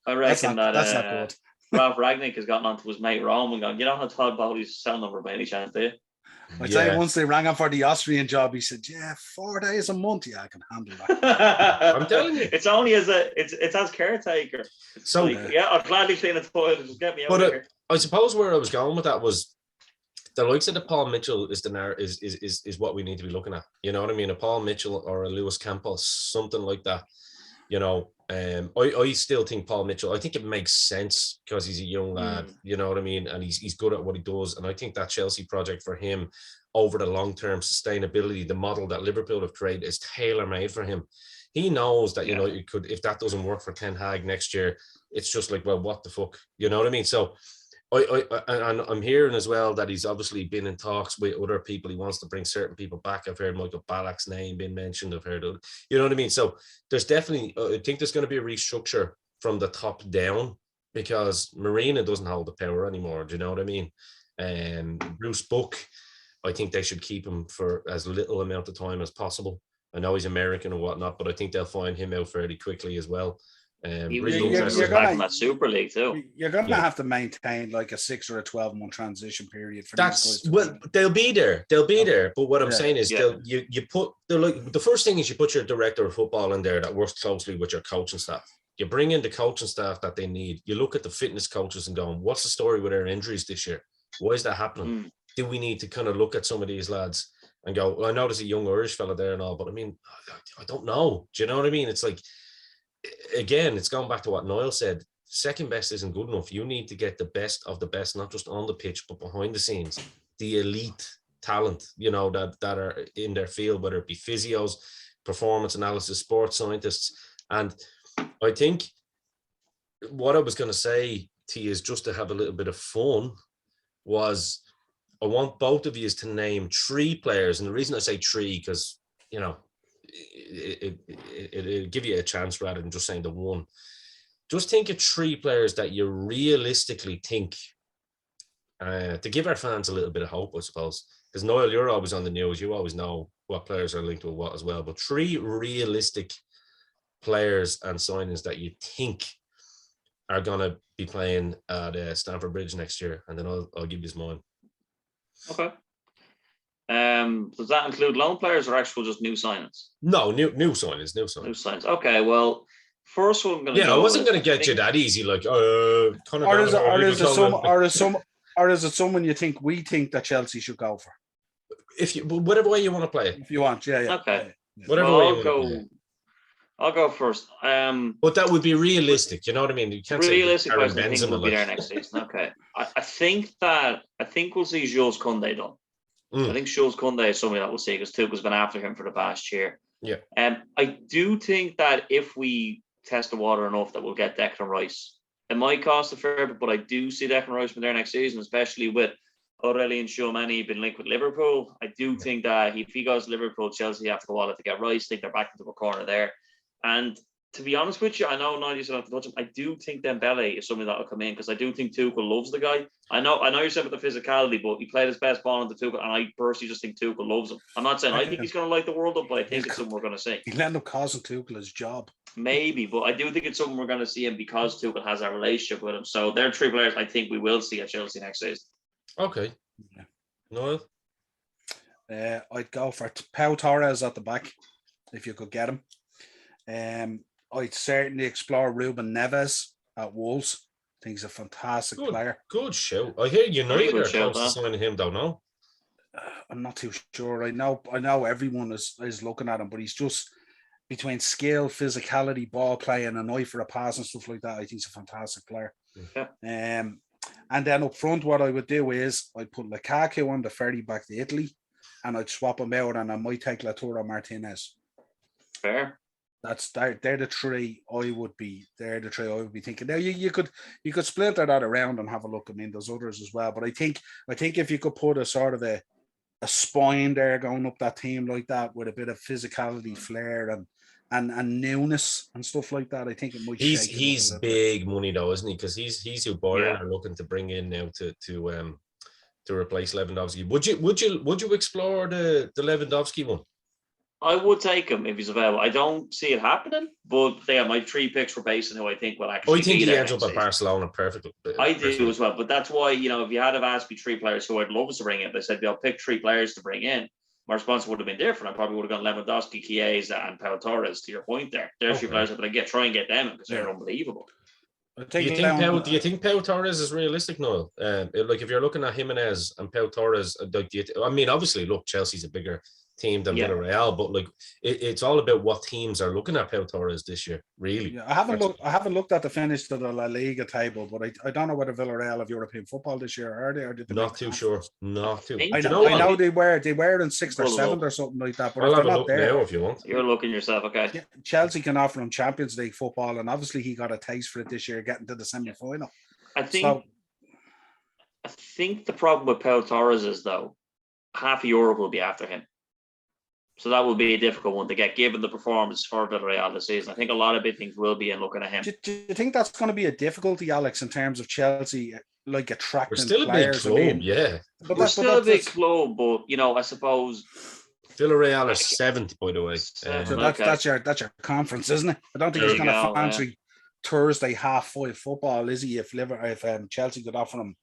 reckon that's not good. Ralph Rangnick has gotten onto his mate Rome and gone, you don't have Todd Bowley's cell number by any chance, do you? I tell you, once they rang him for the Austrian job, he said, 4 days a month. Yeah, I can handle that. I'm telling you. It's only as caretaker. I'll gladly clean the toilet. Just get me out of here. I suppose where I was going with that was the likes of the Paul Mitchell is what we need to be looking at. You know what I mean? A Paul Mitchell or a Lewis Campos, something like that. I still think Paul Mitchell, I think it makes sense because he's a young lad, you know what I mean? And he's good at what he does. And I think that Chelsea project for him over the long-term sustainability, the model that Liverpool have created is tailor-made for him. He knows that, you could, if that doesn't work for Ten Hag next year, it's just like, well, what the fuck? You know what I mean? So I'm hearing as well that he's obviously been in talks with other people. He wants to bring certain people back. I've heard Michael Ballack's name being mentioned. I've heard, you know what I mean? So there's definitely, I think there's going to be a restructure from the top down because Marina doesn't hold the power anymore. Do you know what I mean? Bruce Buck, I think they should keep him for as little amount of time as possible. I know he's American and whatnot, but I think they'll find him out fairly quickly as well. You're back in that Super League too. You're going to have to maintain like a 6 or a 12-month transition period for these guys. They'll be there. But what I'm saying is, the first thing is you put your director of football in there that works closely with your coaching staff. You bring in the coaching staff that they need. You look at the fitness coaches and going, what's the story with their injuries this year? Why is that happening? do we need to kind of look at some of these lads and go, well, I know there's a young Irish fella there and all, but I mean, I don't know. Do you know what I mean? It's like, again, it's going back to what Niall said. Second best isn't good enough. You need to get the best of the best, not just on the pitch, but behind the scenes. The elite talent, that are in their field, whether it be physios, performance analysis, sports scientists. And I think what I was going to say to you is just to have a little bit of fun was I want both of you to name 3 players. And the reason I say 3, because, it'll give you a chance rather than just saying the one. Just think of 3 players that you realistically think, to give our fans a little bit of hope, I suppose. Because Niall, you're always on the news. You always know what players are linked with what as well. But 3 realistic players and signings that you think are going to be playing at Stamford Bridge next year. And then I'll give you mine. Okay. Does that include loan players or actual just new signings? No, new signings. New signings. Okay, well, first one I'm going to I wasn't going to get you that easy. Like, or is it someone you think we think that Chelsea should go for? If you, whatever way you want to play it. If you want, yeah. Okay. Yeah. Whatever way you want to play it. I'll go first. But that would be realistic. You know what I mean? You can't realistic say person, I think will be there next season. Okay. I think we'll see Jules Koundé done. I think Jules Koundé is somebody that we'll see because Tuchel's been after him for the past year. Yeah. I do think that if we test the water enough, that we'll get Declan Rice. It might cost a fair bit, but I do see Declan Rice from there next season, especially with Aurelien Tchouameni been linked with Liverpool. I do think that if he goes to Liverpool, Chelsea have to go all out to get Rice. I think they're back into a corner there. And to be honest with you, I know Nigel said not to touch him. I do think Dembele is something that will come in because I do think Tuchel loves the guy. I know you're saying about the physicality, but he played his best ball into Tuchel, and I personally just think Tuchel loves him. I'm not saying I think he's going to light the world up, but I think it's something we're going to see. He'll end up causing Tuchel his job. Maybe, but I do think it's something we're going to see him because Tuchel has a relationship with him. So they're 3 players I think we will see at Chelsea next season. Okay. Yeah. Noel? I'd go for Pau Torres at the back if you could get him. I'd certainly explore Ruben Neves at Wolves. I think he's a fantastic player. Good show. I hear United are close to signing him, don't know. I'm not too sure. I know everyone is looking at him, but he's just between skill, physicality, ball playing, an eye for a pass and stuff like that. I think he's a fantastic player. Yeah. And then up front, what I would do is I'd put Lukaku on the ferry back to Italy, and I'd swap him out, and I might take Lautaro Martinez. Fair. They're the 3 I would be. They're the 3 I would be thinking. Now you could splinter that around and have a look. I mean, there's others as well, but I think if you could put a sort of a spine there going up that team like that with a bit of physicality, flair, and newness and stuff like that, I think it might. He's big money though, isn't he? Because he's who Bayern are looking to bring in now to replace Lewandowski. Would you explore the Lewandowski one? I would take him if he's available. I don't see it happening, but my 3 picks were based on who I think will actually. I think he ends up at Barcelona perfectly. I do as well, but that's why if you had have asked me 3 players who I'd love to bring in, they said I'll pick 3 players to bring in. My response would have been different. I probably would have gone Lewandowski, Chiesa, and Pau Torres. To your point, there, there's 3 players that I try and get them because they're unbelievable. Do you think Pau Torres is realistic, Noel? Like if you're looking at Jimenez and Pau Torres, I mean, obviously, look, Chelsea's a bigger team than Villarreal, but like it's all about what teams are looking at Pau Torres this year, really. Yeah, I haven't looked at the finish to the La Liga table, but I don't know whether Villarreal have European football this year, are they? Or did they not too sure. Not too. I know they were in 6th or 7th or something like that. But I'll have a look now if you want. You're looking yourself, okay? Yeah, Chelsea can offer him Champions League football, and obviously he got a taste for it this year, getting to the semi-final. I think the problem with Pau Torres is though, half of Europe will be after him. So that will be a difficult one to get, given the performance for Villarreal this season. I think a lot of big things will be in looking at him. Do you think that's going to be a difficulty, Alex, in terms of Chelsea, like attracting We're still players? A big club, yeah. But we're still a big club, but I suppose Villarreal are 7th, by the way. So that's your conference, isn't it? I don't think he's going to fancy Thursday 5:30 football, is he? If Chelsea could offer him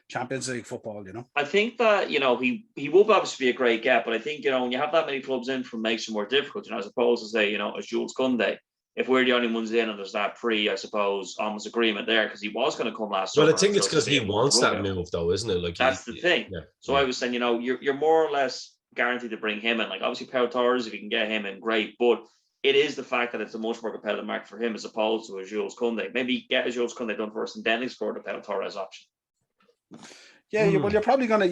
Champions League football, I think that he will obviously be a great get, but I think when you have that many clubs in, from makes it more difficult. As opposed to say as Jules Koundé, if we're the only ones in and there's that I suppose, almost agreement there because he was going to come last Well, summer. I think it's so because he wants that rubber. move, though, isn't it? Like That's the thing. Yeah, So I was saying, you're more or less guaranteed to bring him in. Like obviously, Pau Torres, if you can get him in, great. But it is the fact that it's a much more competitive market for him as opposed to a Jules Koundé. Maybe get a Jules Koundé done first and then explore the Pau Torres option. Yeah, well, you're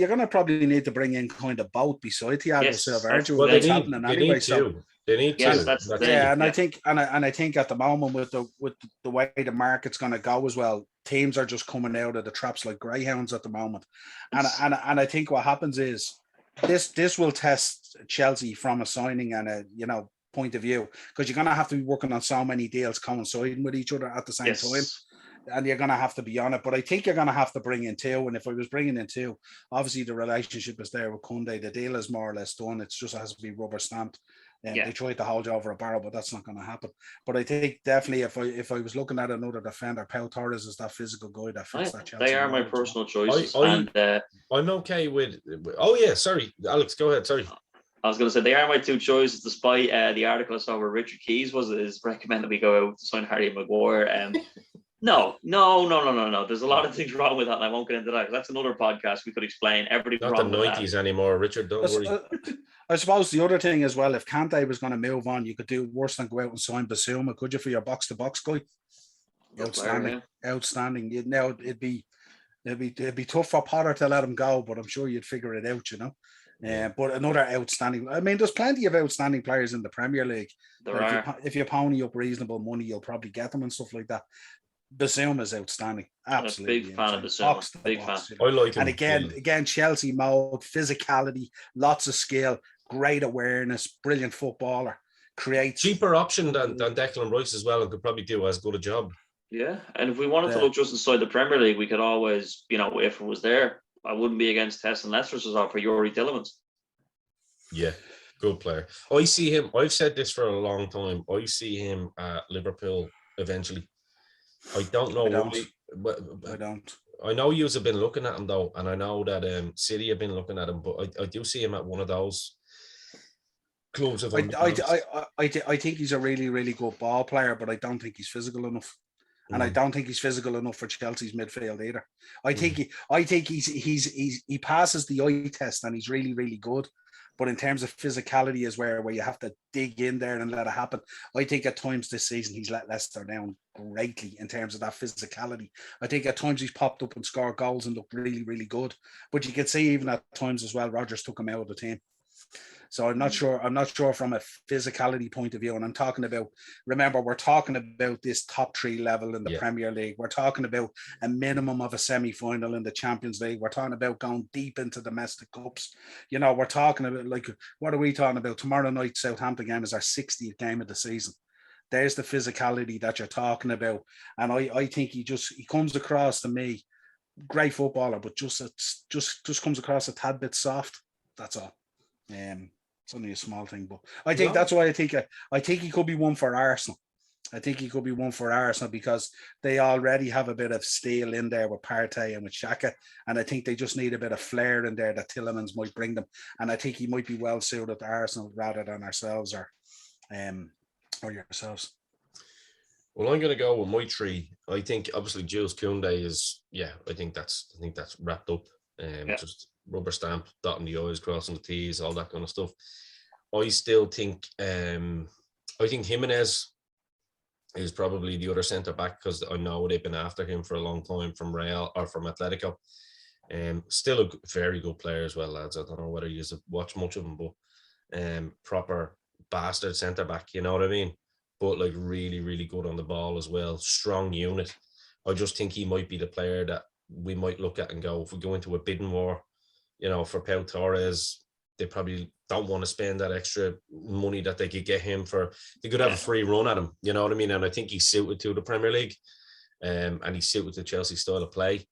gonna probably need to bring in kind of both beside Thiago Silva. Well, they need to. They need yes, to. That's the thing. yeah, and I think I think at the moment with the way the market's going to go as well, teams are just coming out of the traps like greyhounds at the moment, and I think what happens is this will test Chelsea from a signing and a point of view because you're going to have to be working on so many deals coinciding with each other at the same time. And you're going to have to be on it. But I think you're going to have to bring in two. And if I was bringing in two, obviously the relationship is there with Koundé. The deal is more or less done. It just has to be rubber stamped. And they tried to hold you over a barrel, but that's not going to happen. But I think definitely if I was looking at another defender, Pau Torres is that physical guy that fits that Chelsea. They are my personal choices. I'm okay with... Oh, yeah, sorry. Alex, go ahead. Sorry. I was going to say they are my two choices, despite the article I saw where Richard Keys is recommended we go out to sign Harry Maguire. No. There's a lot of things wrong with that, and I won't get into that. That's another podcast. We could explain everything. Not wrong the 90s anymore, Richard. Don't worry. I suppose the other thing as well, if Kante was going to move on, you could do worse than go out and sign Basuma, could you, for your box-to-box guy? Outstanding. It'd be tough for Potter to let him go, but I'm sure you'd figure it out, But another outstanding. I mean, there's plenty of outstanding players in the Premier League. If you pony up reasonable money, you'll probably get them and stuff like that. Basuma is outstanding. Absolutely. Big fan of Basuma. Big fan. I like him. And again, Chelsea mode, physicality, lots of skill, great awareness, brilliant footballer. Creates cheaper option than Declan Rice as well, and could probably do as good a job. Yeah, and if we wanted to look just inside the Premier League, we could always, if it was there, I wouldn't be against testing Leicester's as for Yuri Tillemans. Yeah, good player. I see him. I've said this for a long time. I see him at Liverpool eventually. I don't know why. I don't. I know you have been looking at him though, and I know that City have been looking at him, but I do see him at one of those clubs. I think he's a really, really good ball player, but I don't think he's physical enough. And I don't think he's physical enough for Chelsea's midfield either. I think he passes the eye test and he's really, really good. But in terms of physicality is where you have to dig in there and let it happen. I think at times this season he's let Leicester down greatly in terms of that physicality. I think at times he's popped up and scored goals and looked really, really good. But you can see even at times as well, Rodgers took him out of the team. So I'm not sure from a physicality point of view. And I'm talking about, remember, we're talking about this top three level in the Premier League. We're talking about a minimum of a semi-final in the Champions League. We're talking about going deep into domestic cups. We're talking about, like, what are we talking about? Tomorrow night, Southampton game is our 60th game of the season. There's the physicality that you're talking about. And I think he comes across to me, great footballer, but just comes across a tad bit soft. That's all. It's only a small thing, but I think that's why I think he could be one for Arsenal. I think he could be one for Arsenal because they already have a bit of steel in there with Partey and with Xhaka, and I think they just need a bit of flair in there that Tillemans might bring them, and I think he might be well suited to Arsenal rather than ourselves or yourselves. Well, I'm going to go with my three. I think obviously Jules Koundé is, I think that's wrapped up. Just rubber stamp, dotting the I's, crossing the T's, all that kind of stuff. I still think Jimenez is probably the other centre back because I know they've been after him for a long time from Real or from Atletico. Still a very good player as well, lads. I don't know whether you watch much of him, but proper bastard centre back, you know what I mean? But like really, really good on the ball as well. Strong unit. I just think he might be the player that we might look at and go, if we go into a bidding war, for Pau Torres, they probably don't want to spend that extra money that they could get him for. They could have a free run at him, you know what I mean? And I think he's suited to the Premier League, and he's suited to Chelsea style of play.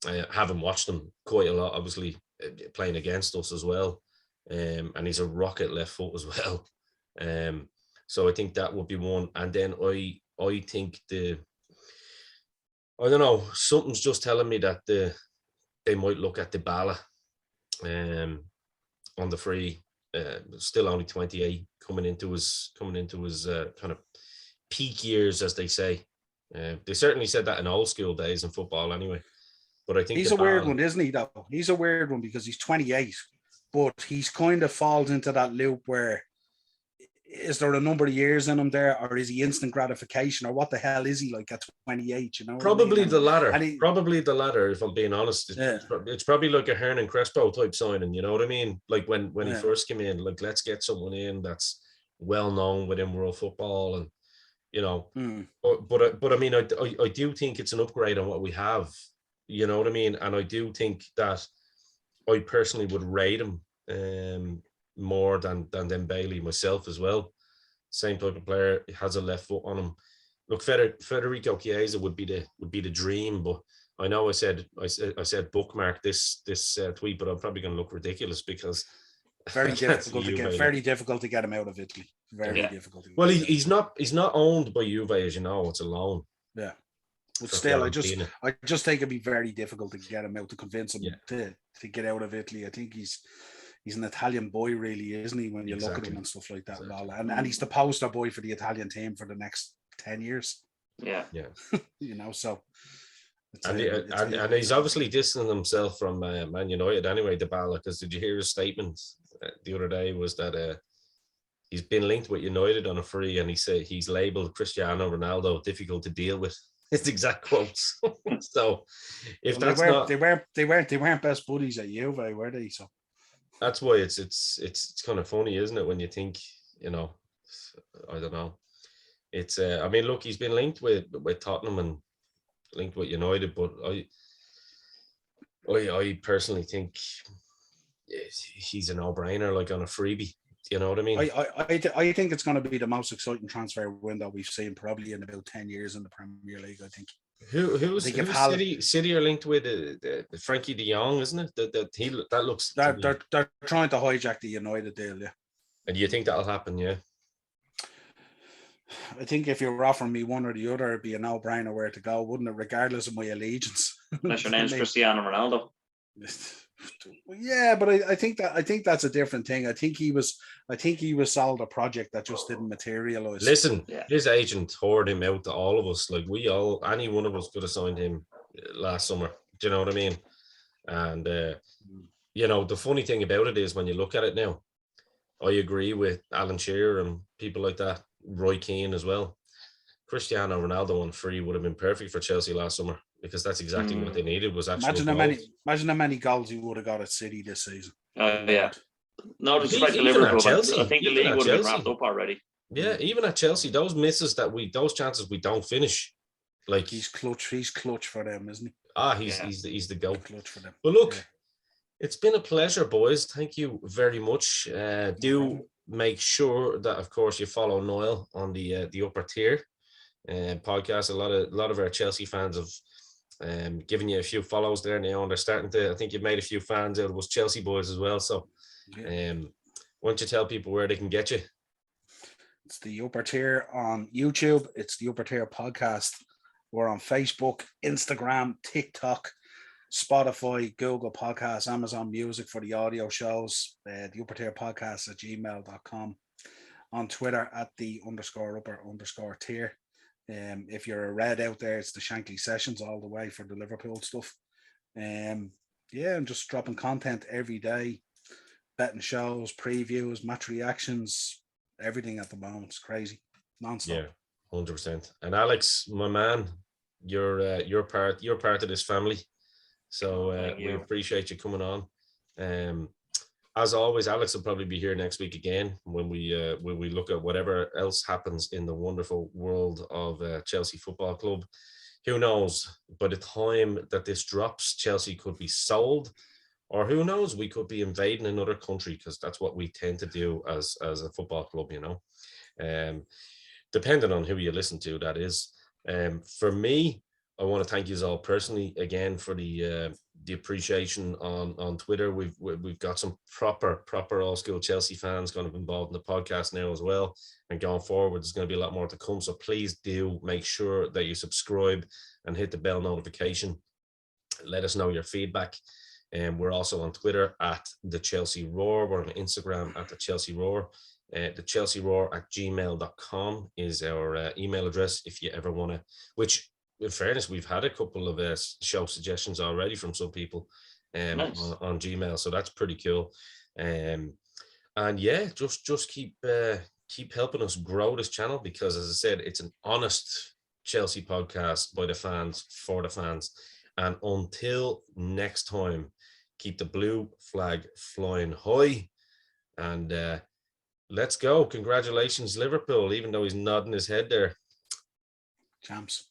I haven't watched him quite a lot, obviously, playing against us as well. And he's a rocket left foot as well. So I think that would be one. And then I think I don't know, something's just telling me that they might look at Dybala on the free, still only 28, coming into his kind of peak years, as they say. They certainly said that in old school days in football, anyway. But I think He's a weird one, isn't he? Though he's a weird one because he's 28, but he's kind of falls into that loop where is there a number of years in him there, or is he instant gratification, or what the hell is he like at 28? You know, probably the latter. And he, probably the latter, if I'm being honest. It's probably like a Hernan Crespo type signing. You know what I mean? Like when he first came in, like let's get someone in that's well known within world football, and you know. But I mean, I do think it's an upgrade on what we have. You know what I mean? And I do think that I personally would rate him more than Bailey myself as well. Same type of player, has a left foot on him. Look, Federico Chiesa would be the dream, but I know I said bookmark this tweet, but I'm probably going to look ridiculous because very difficult to get him out of Italy. Very difficult. Well, he's not owned by Juve, as you know. It's a loan. Yeah. But still, I just think it'd be very difficult to get him out, to convince him to get out of Italy. I think he's an Italian boy, really, isn't he? When you look at him and stuff like that, and he's the poster boy for the Italian team for the next 10 years. Yeah. You know, so. And he's obviously distancing himself from Man United anyway, Dybala, because did you hear his statement the other day? Was that he's been linked with United on a free, and he said he's labelled Cristiano Ronaldo difficult to deal with. It's exact quotes. So if they weren't best buddies at Juve, were they? So that's why it's kind of funny, isn't it? When you think, you know, I don't know. It's I mean, look, he's been linked with Tottenham and linked with United, but I personally think he's a no-brainer, like on a freebie. You know what I mean? I think it's going to be the most exciting transfer window we've seen probably in about 10 years in the Premier League. I think. Who's City are linked with Frankie De Jong, isn't it? That looks. They're trying to hijack the United deal, yeah. And you think that'll happen? Yeah. I think if you were offering me one or the other, it'd be a no-brainer where to go, wouldn't it? Regardless of my allegiance. Unless your name's Cristiano Ronaldo. Yeah, but I think that's a different thing. I think he was sold a project that just didn't materialize. Listen, his agent toured him out to all of us. Like any one of us could have signed him last summer. Do you know what I mean? And you know, the funny thing about it is when you look at it now, I agree with Alan Shearer and people like that, Roy Keane as well. Cristiano Ronaldo on free would have been perfect for Chelsea last summer, because that's exactly what they needed. Was actually imagine how many goals he would have got at City this season. Yeah. No disrespect to Liverpool, Chelsea, I think the league would have been wrapped up already. Yeah, even at Chelsea, those chances we don't finish. Like he's clutch for them, isn't he? He's the goal. Clutch for them. But look, it's been a pleasure, boys. Thank you very much. Do make sure that, of course, you follow Noel on the Upper Tier podcast. A lot of our Chelsea fans have given you a few follows there now, and they're starting to. I think you've made a few fans out of us Chelsea boys as well. So, why don't you tell people where they can get you? It's the Upper Tier on YouTube. It's the Upper Tier podcast. We're on Facebook, Instagram, TikTok, Spotify, Google Podcasts, Amazon Music for the audio shows. The Upper Tier podcast at gmail.com. On Twitter at the _upper_tier. If you're a red out there, it's the Shankly Sessions all the way for the Liverpool stuff. I'm just dropping content every day, betting shows, previews, match reactions, everything at the moment. It's crazy, non-stop. Yeah, 100%. And Alex, my man, you're part of this family, so we appreciate you coming on. As always, Alex will probably be here next week again when we look at whatever else happens in the wonderful world of Chelsea Football Club. Who knows? By the time that this drops, Chelsea could be sold, or who knows? We could be invading another country, because that's what we tend to do as a football club, you know. Depending on who you listen to, that is. For me, I want to thank you all personally again for the appreciation on Twitter. We've got some proper old school Chelsea fans going to be involved in the podcast now as well, and going forward there's going to be a lot more to come. So please do make sure that you subscribe and hit the bell notification. Let us know your feedback. And we're also on Twitter at the Chelsea Roar. We're on Instagram at the Chelsea Roar. The Chelsea Roar at gmail.com is our email address if you ever want to, which in fairness, we've had a couple of show suggestions already from some people Nice. on Gmail. So that's pretty cool. And yeah, just keep helping us grow this channel, because as I said, it's an honest Chelsea podcast by the fans for the fans. And until next time, keep the blue flag flying high, and let's go. Congratulations, Liverpool, even though he's nodding his head there. Champs.